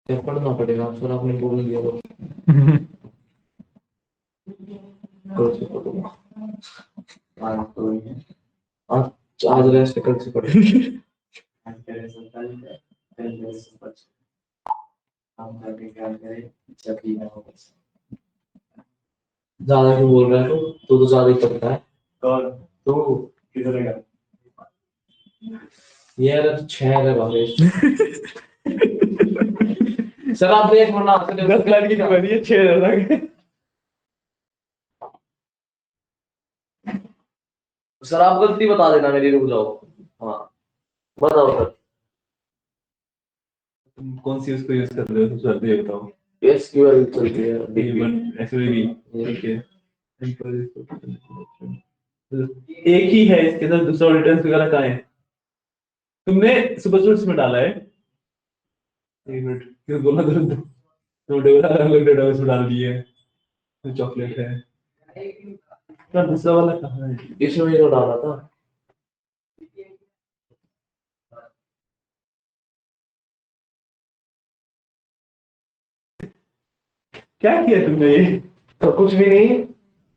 फिर पढ़ना पड़ेगा सर, आपने बोल दिया तो कल से पढ़ूंगा। आज रेस्ट, कल से पढ़ूंगा। ज्यादा क्यों बोल रहा है तू तो ज्यादा ही पढ़ता है। और तो किधर है? यार 6 है बाबे। सर आप देख लो ना, 10 लाइन की कहानी है, 6 सर आप गलती बता देना मेरी, रुक जाओ। हाँ बताओ सर। तुम कौन सी उसको यूज कर रहे हो, सर ये बताओ। एसक्यूएल चलती है एक्चुअली ठीक है। एक ही है इसके अंदर, दूसरा रिटर्न्स वगैरह कहाँ है? तुमने सुपर में डाला है? एक मिनट, क्यों बोला तो अलग डेटाबेस में डाल दिए है, तो चॉकलेट है ना, दूसरा वाला कहाँ है? इसमें तो डाला था। क्या किया तुमने ये? तो कुछ भी नहीं,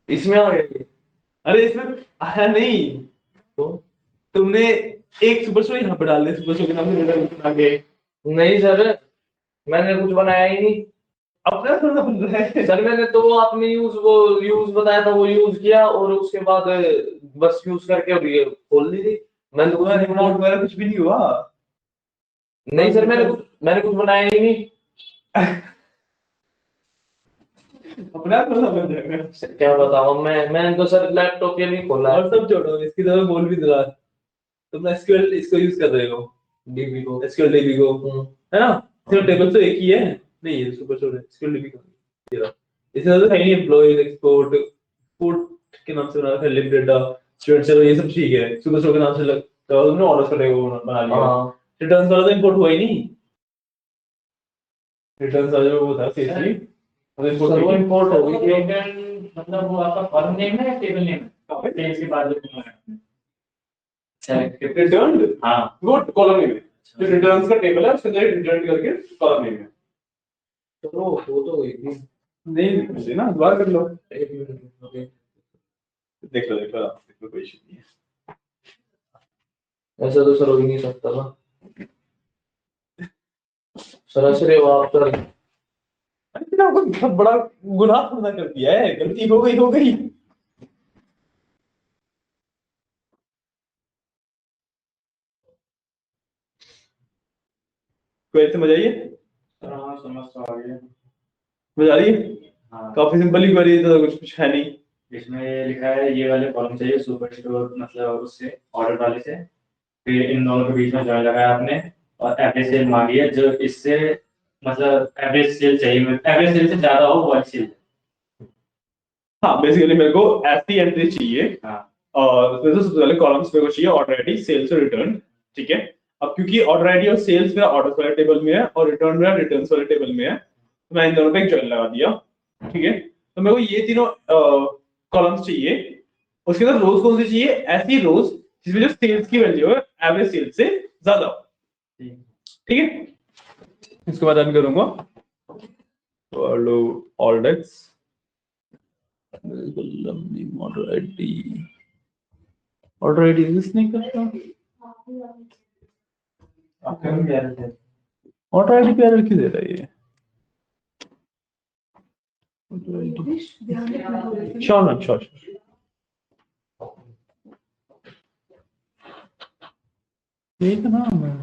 इसमें आ गया ये। अरे इसमें आया नहीं तो तुमने, एक सुपर स्टोर यहाँ पे डाल दिया, सुपर स्टोर के नाम से डेटाबेस बना के। नहीं सर, मैंने कुछ बनाया ही नहीं। अपना थोड़ा बन रहा है। सर मैंने तो वो आपने यूज बताया था, वो यूज किया और उसके बाद बस यूज करके और ये खोल ली थी। मैंने तो कुछ तुम्हारा नहीं रिपोर्ट बनाया। वगैरह कुछ भी नहीं हुआ? नहीं सर, मैंने कुछ बनाया ही नहीं। अपने आप थोड़ा बन जाएगा। सर, क्या बताऊं मैंने तो सर लैपटॉप के लिए खोला है। और सब छोड़ो, इसकी तरह बोल भी दिला, तुम एसक्यूएल इसको यूज कर रहे हो, डीबी को। एसक्यूएल डीबी को, है ना? सिर्फ टेबल तो एक ही है, नहीं ये सुपर स्टोर है, एसक्यूएल डीबी का ये रहा। इसमें तो है नहीं, एम्प्लॉय एक्सपोर्ट पोर्ट के नाम से बना रखा है, लिब डेटा स्टूडेंट, चलो ये सब ठीक है, सुपर स्टोर के नाम से तो तुमने ऑर्डर्स का टेबल बना लिया। हाँ रिटर्न्स वाला तो इंपोर्ट हुआ ही नहीं, रिटर्न्स वाला जो वो था सीएसवी वो इंपोर्ट सर वो हुई। इम्पोर्ट हो गई थी। मतलब वो आपका फर्म नेम है या टेबल नेम है? टेबल के बाद जो सेलेक्ट रिटर्न हाँ वो कॉलम नेम है, जो रिटर्न्स का टेबल है उसके अंदर रिटर्न करके कॉलम नेम है। चलो वो तो हुई थी। नहीं निकलती ना, दोबारा कर लो, एक मिनट, ओके। देख लो कोई इशू नहीं है। ऐसा तो सर हो ही नहीं सकता ना सर, ऐसे वो आप सर। अरे तेरा कोई बहुत बड़ा गुनाह थोड़ा कर दिया है, गलती हो गई हो गई। कोई समझ आई है? हाँ समझ तो आ गया। समझ आ रही है? हाँ काफी सिंपल ही क्वेरी, तो कुछ है नहीं। इसमें लिखा है ये वाले कॉलम चाहिए सुपर स्टोर मतलब उससे ऑर्डर वाले से, फिर इन दोनों के बीच में जॉइन लगाया आपने और एवरेज सेल मांगी है जो इससे मतलब एवरेज सेल चाहिए, एवरेज सेल से ज्यादा हो वो अच्छी है। हाँ बेसिकली मेरे को ऐसी एंट्री चाहिए, हाँ और उसमें से सबसे पहले कॉलम्स मेरे को चाहिए ऑर्डर आईडी, सेल्स और रिटर्न। ठीक है, अब क्योंकि ऑर्डर आईडी और सेल्स मेरा ऑर्डर्स वाले टेबल में है और रिटर्न मेरा रिटर्न्स वाले टेबल में है, तो मैं इन दोनों पे एक जॉइन लगा दिया। ठीक है, तो मेरे को ये तीनों कॉलम्स चाहिए, उसके अंदर रोज कौन सी चाहिए? ऐसी रोज जिसमें जो सेल्स की वैल्यू है एवरेज सेल्स से ज्यादा हो। ठीक है, इसके बाद रन करूंगा ऑल डेक्स order ID, order ID exist नहीं करता, ऑर्डर आईडी पे एरर क्यों दे रहा है ये? Sure ma'am, sure. एक नाम है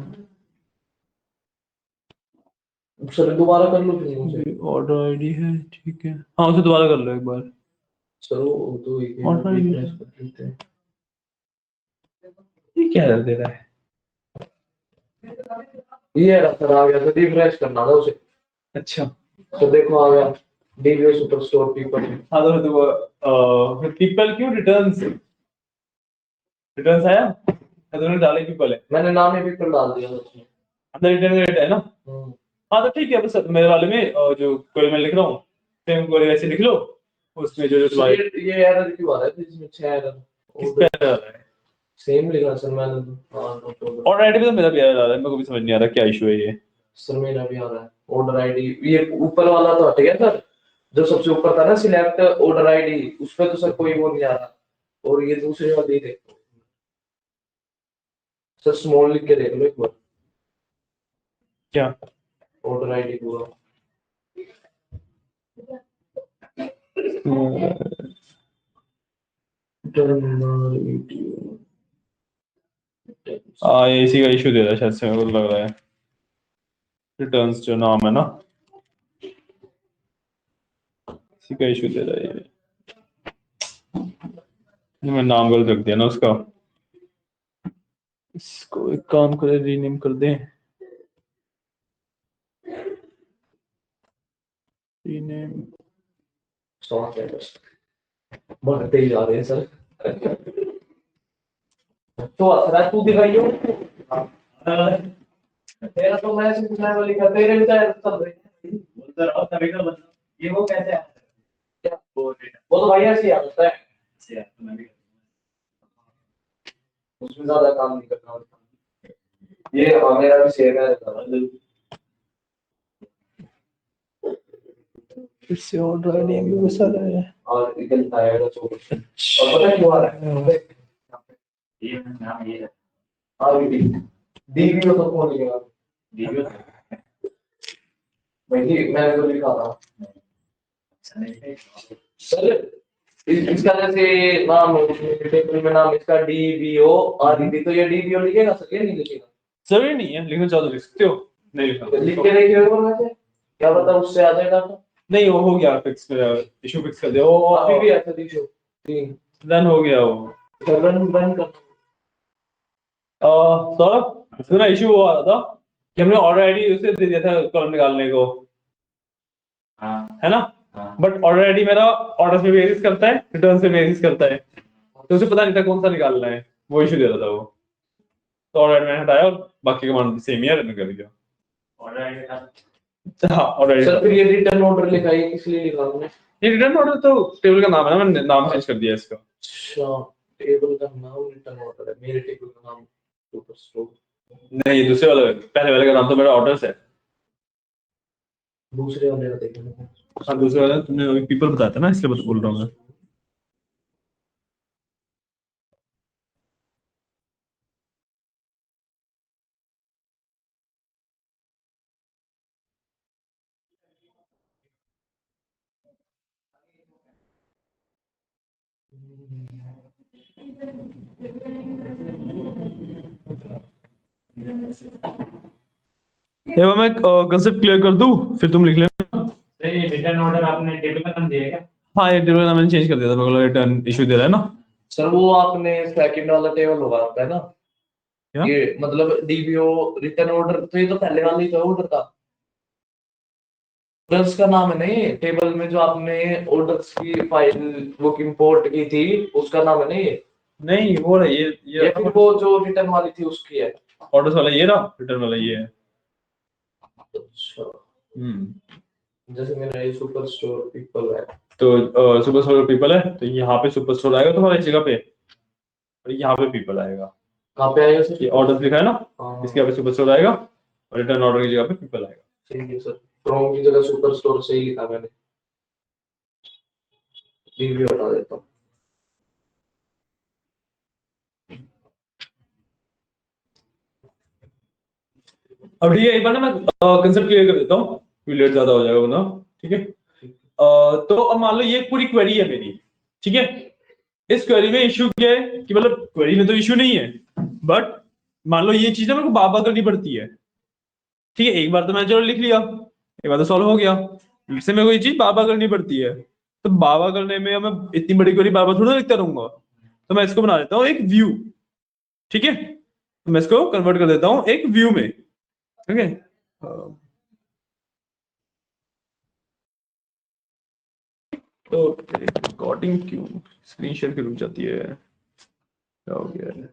सर दोबारा कर लो फिर मुझे। ऑर्डर आईडी है, ठीक है, हाँ उसे दोबारा कर लो एक बार। सर वो तो एक ऑर्डर आईडी रिफ्रेश कर देते हैं। ये क्या एरर दे रहा है? ये रहा सर, आ गया, तो रिफ्रेश करना था उसे। अच्छा तो देखो आ गया डीवीओ सुपर स्टोर पीपल। हाँ तो देखो पीपल क्यों रिटर्न्स रिटर्न्स आया तुमने डाले पीपल है मैंने नाम ही पीपल डाल दिया उसमें। अंदर रिटर्न रेट है ना। हम्म। हाँ तो ठीक है बस मेरे वाले में जो क्वेरी मैं लिख रहा हूँ सेम क्वेरी वैसे लिख लो उसमें जो जो सर तुम्हारे ये एरर क्यों आ रहा है इसमें 6 किस पे एरर? आ रहा है सेम लिखा सर मैंने तो। हाँ तो और आईडी पे तो मेरा भी आ रहा है मेरे को भी समझ नहीं आ रहा क्या इशू है ये सर मेरा भी आ रहा है ऑर्डर आईडी। ये ऊपर वाला तो हट गया सर, जो सबसे ऊपर था ना सिलेक्ट ऑर्डर आईडी, उस पे तो सर कोई वो नहीं आ रहा। और ये दूसरे वाले ही देखो सर, स्मॉल लिख के देख लो एक बार क्या ऑर्डर आईडी पूरा। ये इसी का इशू दे रहा है शायद से मेरे को लग रहा है रिटर्न्स जो नाम है ना इसी का इशू दे रहा है ये मैं नाम गलत रख दिया ना उसका इसको एक काम करे रीनेम कर दें रीनेम सॉफ्ट है बस, बढ़ते ही जा रहे हैं सर। तो असरा तू दिखाइयो। तेरा तो मैं सिर्फ वाली का तेरे भी तो चल रहे हैं। सर और कभी का मतलब ये वो कैसे है क्या? वो डेटा वो तो भाई ऐसे ही आता है, से है तो मैं भी उसमें ज्यादा काम नहीं करना होता। ये हाँ मेरा भी सेम है फिर से ऑर्डर आईडी भी बसा रहा है और इधर आएगा 24। और पता है क्यों आ रहा है? ये नाम ये है हाँ डीवीओ तो कौन लिखेगा? वीडियो वही मैंने तो लिखा था सर। इसका जैसे नाम टेबल में नाम इसका डीवीओ आरईडी, तो ये डीवीओ लिखेगा सर, ये नहीं लिखेगा? जरूरी नहीं है लिखना चाहो तो लिख सकते हो नहीं लिखना लिख के देखिए एक बार वैसे, क्या पता उससे आ जाएगा। तो नहीं वो हो गया फिक्स इशू फिक्स कर दिया अभी भी वो ऐसा देखो 3 डन हो गया वो रन रन कर। सौरभ इसमें ना इशू वो आ रहा था कि हमने ऑर्डर आईडी उसे दे दिया था कॉलम निकालने को हाँ है ना हाँ बट ऑर्डर आईडी मेरा ऑर्डर पे वेरीज करता है रिटर्न से वेरीज करता है तो उसे पता नहीं था कौन सा निकालना है वो इशू दे रहा था वो तो ऑर्डर मैंने हटाया और बाकी कमांड सेम ही है रन कर दिया ऑर्डर आईडी था हाँ ऑर्डर सर फिर ये रिटर्न ऑर्डर लिखा है, किस लिए लिखा आपने? ये रिटर्न ऑर्डर तो टेबल का नाम है ना मैंने नाम चेंज कर दिया इसका अच्छा, टेबल का नाम रिटर्न ऑर्डर है, मेरे टेबल का नाम सुपर स्टोर। नहीं दूसरे वाला पहले वाले का नाम तो मेरा ऑर्डर्स है दूसरे वाले का देखो। हाँ दूसरे वाला तुमने अभी पीपल बताया था ना इसलिए बोल रहा हूँ मैं मैं कंसेप्ट क्लियर कर दूं फिर तुम लिख लेना ये रिटर्न ऑर्डर आपने टेबल का नाम दिया है क्या हाँ ये टेबल का नाम मैंने चेंज कर दिया था मेरे को रिटर्न इशू दे रहा है ना सर वो आपने सेकंड वाला टेबल होगा आपका है ना? क्या ये मतलब डीबीओ रिटर्न ऑर्डर, तो ये तो पहले वाला ही था ऑर्डर का। प्लस का नाम है ना ये टेबल में, जो आपने ऑर्डर्स की फाइल बुक इंपोर्ट की थी उसका नाम है ना ये? नहीं वो रहा या फिर वो जो रिटर्न वाली थी उसकी है? ऑर्डर्स वाला ये रहा रिटर्न वाला ये है अच्छा, हम्म जैसे मेरा ये सुपर स्टोर पीपल है। तो सुपर स्टोर पीपल है तो यहाँ पे सुपर स्टोर आएगा तुम्हारा इस जगह पे और यहाँ पे पीपल आएगा कहाँ पे आएगा सर? ये ऑर्डर्स लिखा है ना हाँ इसके यहाँ पे सुपर स्टोर आएगा और रिटर्न ऑर्डर की जगह पे पीपल आएगा सही है सर, क्रोम की जगह सुपर स्टोर से ही लिखा मैंने। डीबीओ हटा देता हूँ। अब ठीक है एक बार ना मैं कंसेप्ट क्लियर कर देता हूँ लेट ज्यादा हो जाएगा वरना ठीक है तो अब मान लो ये पूरी क्वेरी है मेरी ठीक है इस क्वेरी में इशू क्या है कि मतलब क्वेरी में तो इशू नहीं है बट मान लो ये चीज ना मेरे को बार बार करनी पड़ती है ठीक है एक बार तो मैंने चलो लिख लिया एक बार तो सॉल्व हो गया इससे मेरे को ये चीज बार बार करनी पड़ती है तो बार बार करने में मैं इतनी बड़ी क्वेरी बार बार थोड़ा लिखता रहूंगा तो मैं इसको बना देता हूँ एक व्यू ठीक है तो मैं इसको कन्वर्ट कर देता हूँ एक व्यू में ठीक है तो रिकॉर्डिंग क्यों स्क्रीन शेयर की रुक जाती है, क्या हो गया है?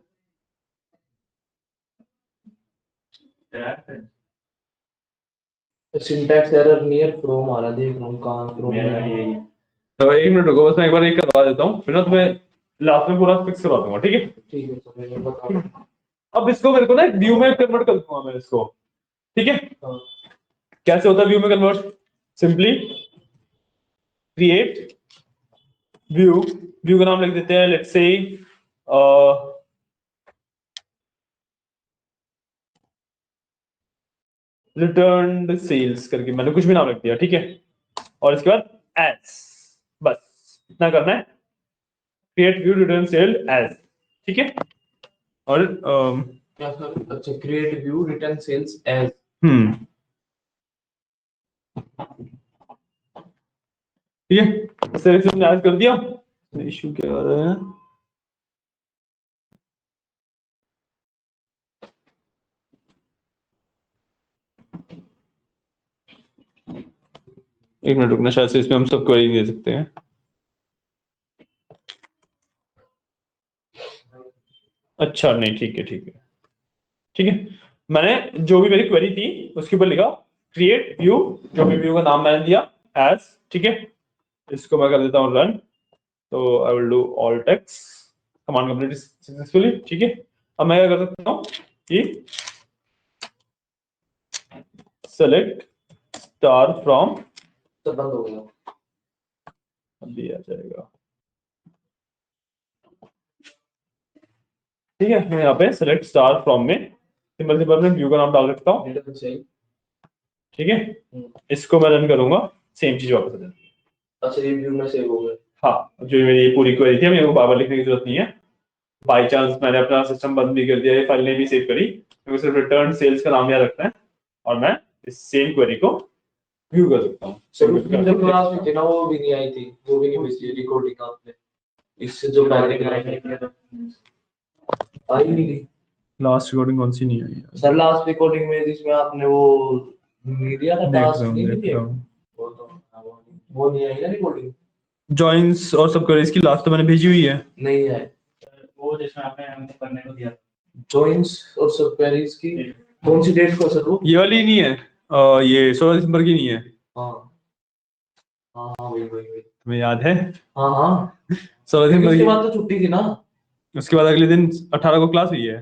सिंटैक्स एरर नियर फ्रॉम आ रहा, देख रहा हूँ कहाँ फ्रॉम मेरा है। यही है। तो 1 मिनट रुको, बस मैं एक बार एक करवा देता हूँ, फिर ना तुम्हें लास्ट में पूरा फिक्स करवा दूंगा, ठीक है? ठीक है, तो मैं बता अब इसको मेरे को ना व्यू में कन्वर्ट कर दूंगा मैं इसको, ठीक है? हाँ। कैसे होता है व्यू में convert? Simply create view, view का नाम लिख देते हैं, लेट्स से रिटर्न सेल्स करके मैंने कुछ भी नाम रख दिया, ठीक है? और इसके बाद एज, बस इतना करना है, create view return sale as, ठीक है? और क्या सर? अच्छा, create view return sales as. ठीक है, सिलेक्शन ऐड कर दिया। इशू क्या आ रहा है? एक मिनट रुकना, शायद से इसमें हम सब क्वेरी दे सकते हैं। अच्छा नहीं, ठीक है ठीक है ठीक है। मैंने जो भी मेरी क्वेरी थी उसके ऊपर लिखा क्रिएट व्यू, जो भी व्यू का नाम मैंने दिया एज, ठीक है? इसको मैं कर देता हूँ रन, तो आई will do all text, command complete successfully, ठीक है? अब मैं क्या कर सकता हूँ कि सेलेक्ट स्टार फ्रॉम, तो बंद हो गया। अभी आ जाएगा, ठीक है? मैं यहाँ पे सेलेक्ट स्टार फ्रॉम में सिंपल सिंपल मैं व्यू का नाम डाल सकता हूँ, रिटर्न सेल। ठीक है? इसको मैं रन करूंगा, सेम चीज वापस आ जाएगी। अच्छा, ये व्यू में सेव हो गया। हाँ, जो मेरी पूरी क्वेरी थी मेरे को बार बार लिखने की जरूरत नहीं है। बाई चांस मैंने अपना सिस्टम बंद भी कर दिया, ये फाइल नहीं भी सेव करी, मेरे को सिर्फ रिटर्न सेल्स का नाम याद रखना है और मैं इस सेम क्वेरी को व्यू कर सकता हूँ। सर उस दिन जब क्लास में थे ना, वो भी नहीं आई थी, वो भी नहीं भेजी रिकॉर्डिंग आपने, इससे जो पहले आई नहीं थी। लास्ट रिकॉर्डिंग कौन सी नहीं आई यार? सर लास्ट रिकॉर्डिंग में जिसमें आपने वो मीडिया का देख टास्क रहा हूँ नहीं देख दिया, रहा हूँ। वो नहीं आई ना रिकॉर्डिंग। जॉइंस और सब क्वेरीज की लास्ट तो मैंने भेजी हुई है। नहीं है वो जिसमें आपने हमको करने को दिया था। जॉइंस और सब क्वेरीज की कौन सी डेट को सर वो? ये वाली नहीं है, ये 16 दिसंबर की नहीं है। हाँ हाँ हाँ, वही वही वही। तुम्हें याद है? हाँ हाँ, 16 क्योंकि दिसंबर उसके की। बाद तो छुट्टी थी ना। उसके बाद अगले दिन 18 को क्लास हुई है।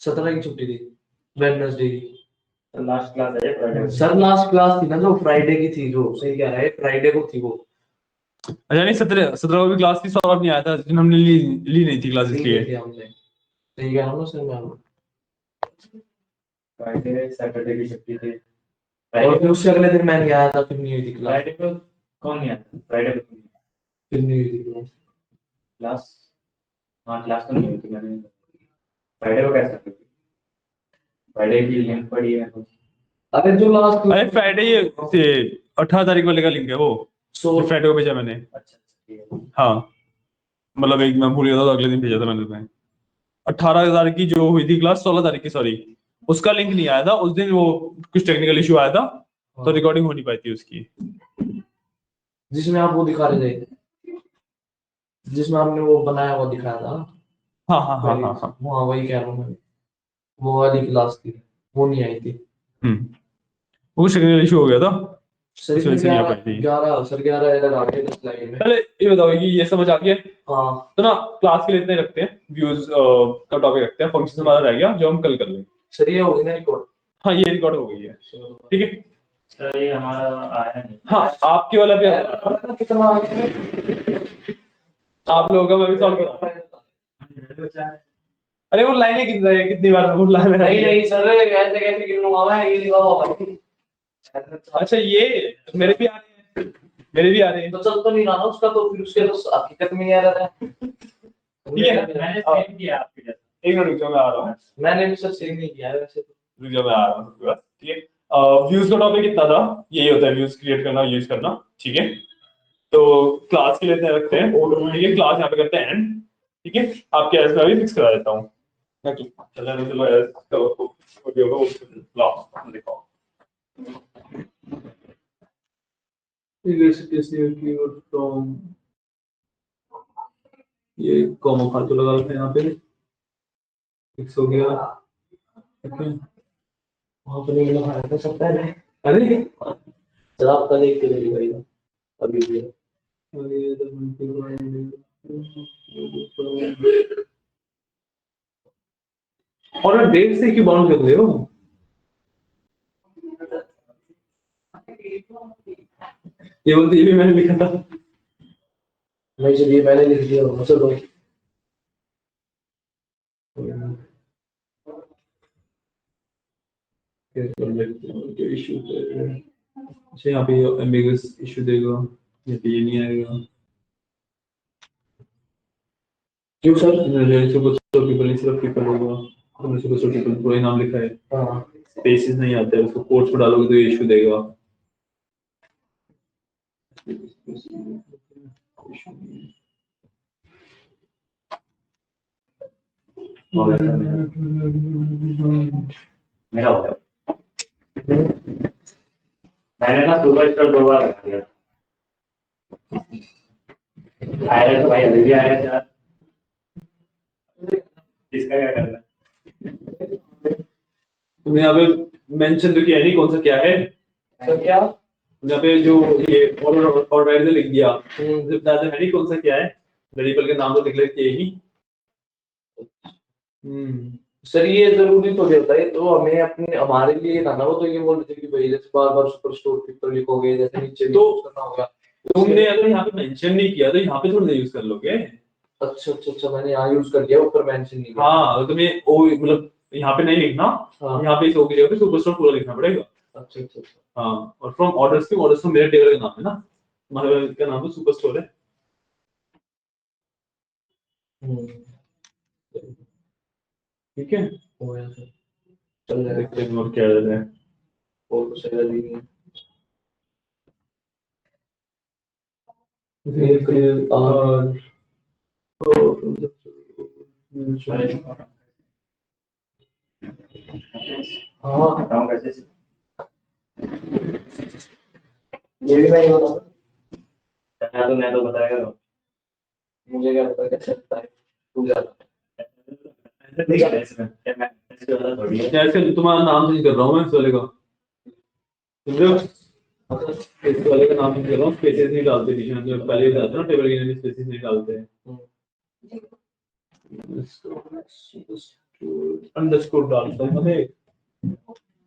17 की छुट्टी थी, वेडनेसडे की। लास्ट क्लास है फ्राइडे को। सर लास्ट क्लास थी ना जो फ्राइडे की थी, जो सही कह रहा है, फ्राइडे को थी वो। अच्छा नहीं, 17 को भी क्लास थी, सौरभ नहीं आया था, जिन हमने ली नहीं थी क्लास नहीं इसलिए। थे हमने, सही कह रहा हूँ ना सर मैं। फ्राइडे सैटरडे की छुट्टी थी। और फिर उससे अगले दिन मैं नहीं आया था, फिर नहीं हुई थी क्लास। फ्राइडे को कौन नहीं आता? फ्राइडे को फिर नहीं हुई थी क्लास। क्लास, हाँ क्लास तो नहीं हुई थी मैंने। फ्राइडे को कैसे हुई? फ्राइडे की लिंक पड़ी है तो। अरे जो लास्ट, अरे फ्राइडे ये 18 तारीख वाले का लिंक है वो, सो फ्राइडे को भेजा मैंने। अच्छा ठीक है। हाँ, मतलब एक मैं भूल गया था तो अगले दिन भेजा था मैंने तुम्हें। 18 तारीख की जो हुई थी क्लास, 16 तारीख की सॉरी, उसका लिंक नहीं आया था उस दिन, वो कुछ टेक्निकल इशू आया था तो रिकॉर्डिंग हो नहीं पाई थी उसकी। जिसमें आप वो दिखा रहे थे, जिसमें आपने वो बनाया हुआ दिखाया था। हाँ हाँ हाँ हाँ हाँ। हाँ वही कह रहा हूँ मैं, वो वाली क्लास थी, वो नहीं आई थी। वो कुछ टेक्निकल इशू हो गया था, सर उस वजह से नहीं आ पाई 11 थी। 11 सर 11 एरर आ गए 10 लाइन में। पहले ये बताओ कि ये समझ आ गया? हाँ तो ना क्लास के लिए इतने रखते हैं, व्यूज का टॉपिक रखते हैं, फंक्शन हमारा रह गया जो हम कल कर लेंगे। सर ये हो गई ना रिकॉर्ड। हाँ ये रिकॉर्ड हो गई है, ठीक है? सर ये हमारा आया नहीं। हाँ आपके वाला भी कितना आ गया? आप लोगों का मैं भी सॉल्व करूँ। अरे वो लाइनें कितनी बार भूल रहा है नहीं नहीं सर, ऐसे कैसे गिनूंगा मैं, ये लिखा होगा। अच्छा ये मेरे भी आ रहे हैं, मेरे भी आ रहे हैं। तो चल तो नहीं रहा ना उसका, तो फिर उसके तो हकीकत में आ रहा है। ठीक है, मैंने सेम किया आपके जैसा। एक मिनट रुक जाओ, मैं आ रहा हूँ। मैंने भी सर सेम नहीं किया है वैसे तो। रुक जाओ, मैं आ रहा हूँ आपके पास, ठीक है? व्यूज का टॉपिक कितना था? यही होता है, व्यूज क्रिएट करना, यूज करना, ठीक है? तो क्लास के लिए इतने रखते हैं, ठीक है? क्लास यहाँ पे करते हैं एंड, ठीक है? आपके एस में भी फिक्स करा देता हूँ। चलो एस का देखो। कीवर्ड फ्रॉम, ये कॉमा फालतू लगा रखा है यहाँ पे, फिक्स हो गया। ठीक है, वहाँ पर नहीं लगा था सब पहले। अरे चल आपका देख के ले भाई अभी भी और डेट से क्यों बाउंड कर रहे हो? ये बोलते ये भी मैंने लिखा था। नहीं चलिए मैंने लिख दिया होगा चलो। इशू अच्छा यहाँ पे एम्बिगस इशू देगा, यहाँ पे ये नहीं आएगा। क्यों सर? पीपल सिर्फ पीपल होगा, तुमने सुपर पीपल पूरा नाम लिखा है, हाँ स्पेसेस नहीं आते हैं, उसको कोट्स में डालोगे तो ये इशू देगा। मेरा हो गया। मैंने ना सुपर स्टोर 2 बार रख दिया। आया तो भाई अभी भी आया यार। इसका क्या करना है? तुमने यहाँ पे मेंशन तो किया नहीं कौन सा क्या है सर क्या? यहाँ पे जो ये ऑर्डर लिख दिया, ज़्यादा है नहीं कौन सा क्या है, वेरिएबल के नाम तो लिख लेते ही। सर ये जरूरी तो नहीं होता है, तो हमें अपने हमारे लिए था ना वो, तो ये बोल रहे थे कि भाई जैसे बार बार सुपर स्टोर पीपल लिखोगे जैसे नीचे भी तो करना होगा। तुमने अगर यहाँ पे मेंशन नहीं किया तो यहाँ पे थोड़ा यूज कर लोगे। अच्छा अच्छा अच्छा मैंने यहाँ यूज कर दिया, ऊपर मेंशन नहीं किया। हाँ तुम्हें ओ मतलब यहाँ पे नहीं लिखना, हाँ यहाँ पे इस ओ की जगह पे सुपर स्टोर पूरा लिखना पड़ेगा। अच्छा अच्छा अच्छा हाँ, और फ्रॉम ऑर्डर्स तो मेरे टेबल का नाम है ना, हमारे का नाम तो सुपर स्टोर है। ठीक है, हो गया सर, चल रहा देखते है हैं और क्या रहता है। और कुछ ऐसा नहीं है। हाँ बताऊं कैसे? ये भी नहीं बता, मैं तो बताएगा तो। मुझे क्या पता कैसे लगता है, तू जाना। नहीं है इसमें, मैं इससे ज्यादा थोड़ी है। जैसे तुम्हारा नाम चेंज कर रहा हूँ मैं इस वाले का, समझ रहे हो? इस वाले का नाम चेंज कर रहा हूँ, स्पेसेस नहीं डालते बीच में, जो पहले डालते हैं ना टेबल के अंदर स्पेसेस नहीं डालते हैं, अंडरस्कोर डालता हूँ मैं।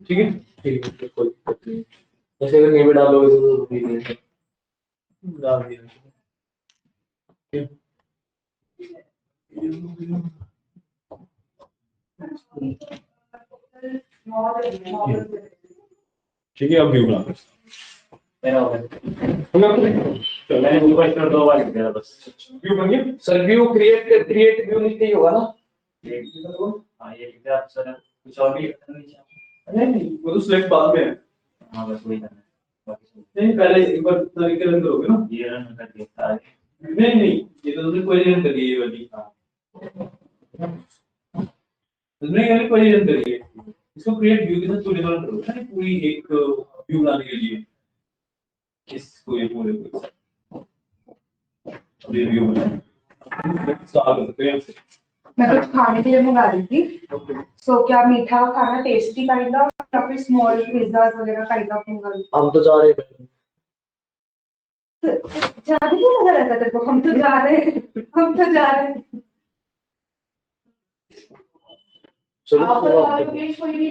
ठीक है ठीक है कोई दिक्कत नहीं, जैसे अगर ये भी डालोगे तो ठीक है। डाल दिया। ठीक है, अब व्यू बना मेरा हो गया। तो मैंने सुपर स्टोर 2 बार लिख दिया बस। व्यू बन गया। सर व्यू क्रिएट व्यू लिखते ही होगा ना? हाँ ये लिख दिया आप सर, कुछ और भी करना नहीं। नहीं वो तो सिलेक्ट बाद में है। हाँ बस वही करना है, बाकी सब नहीं पहले एक बार तरीके रन करोगे ना। ये रन कर दिया था। नहीं ये तो तुमने क्वेरी रन करी है ये वाली। तुमने ये वाली क्वेरी रन करी है, इसको क्रिएट व्यू के साथ पूरी रन करोगे ना, पूरी एक व्यू बनाने के लिए इसको ये पूरे को ये व्यू बनाना स्टार्ट कर सकते हैं यहाँ से। मैं कुछ खाने के लिए मंगा रही थी, सो क्या मीठा खाना टेस्टी काइंड ऑफ या फिर स्मॉल पिज्जा वगैरह काइंड ऑफ मंगा रही हम तो जा रहे हैं। ज्यादा क्यों लगा रहता तेरे को? हम तो जा रहे हैं, हम तो जा रहे हैं। चलो आप तो बता आप- दो प्लीज कोई भी।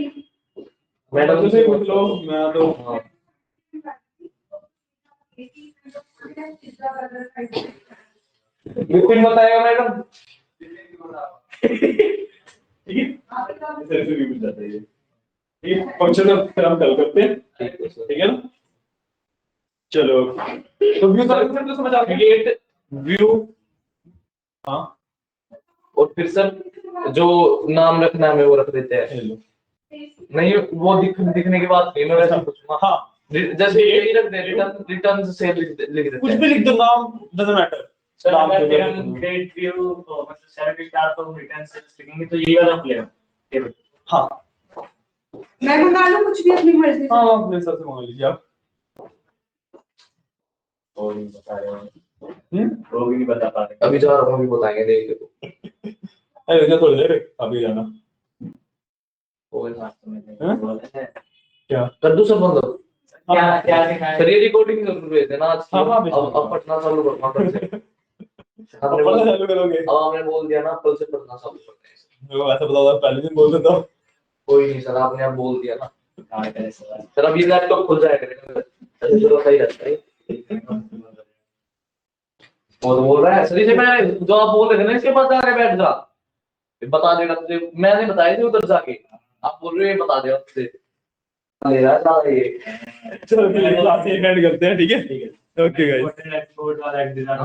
मैडम से पूछ लो, मैं तो हाँ लिक्विड बताएगा मैडम। ठीक है ऐसे व्यू मिल जाता है ये। ठीक है फंक्शन अब फिर हम कल करते हैं। ठीक है ना, चलो तो व्यू तो समझ आ गया। क्रिएट व्यू हाँ और फिर सर जो नाम रखना है हमें वो रख देते हैं। हेलो नहीं वो दिखने के बाद नहीं, मैं वैसे ही पूछूंगा। हाँ जैसे यही रख दे, रिटर्न से लिख देते कुछ हैं। भी लिख दो, नाम डजंट मैटर। सर अगर हम क्रिएट व्यू तो मतलब सेलेक्ट स्टार तो रिटर्न से लिखेंगे तो ये वाला खुलेगा टेबल। हाँ मैं मंगा लूं कुछ भी अपनी मर्जी से। हाँ अपने हिसाब से मंगा लीजिए आप। वो नहीं बता रहे हो, हम्म? वो भी नहीं बता पा रहे। अभी जा रहा हूँ, अभी बताएंगे, देख के तो। अरे रुक जा थोड़ी देर, अभी जाना। वो नाश्ते में हाँ? बोले हैं। क्या? कर दूं सब मतलब? क्या क्या सिखाया? सर ये रिकॉर्डिंग कर रहे थे ना आज की। हाँ, हाँ, अब पढ़ना चालू करना कल से। हमने पढ़ना बोल चालू करोगे? अब हमने बोल दिया ना, कल से पढ़ना चालू करते हैं। मेरे को ऐसा पता होता पहले दिन बोल देता। कोई नहीं सर, आपने अब बोल दिया ना। हाँ, करे सर। सर अब ये लैपटॉप खुल जाएगा, तो सही रहता है। वो तो बोल रहा है सर, इसे मैं जो आप बोल रहे थे ना, इसके पास जाके बैठ जा, बता देगा तुझे, मैंने बताया थे उधर जाके, आप बोल रहे हो ये बता दे आपसे। ले रहा था ये। चलो क्लास एंड करते हैं, ठीक है? ठीक है। Okay guys. एक्सपोर्ट वाला एक डिजाइन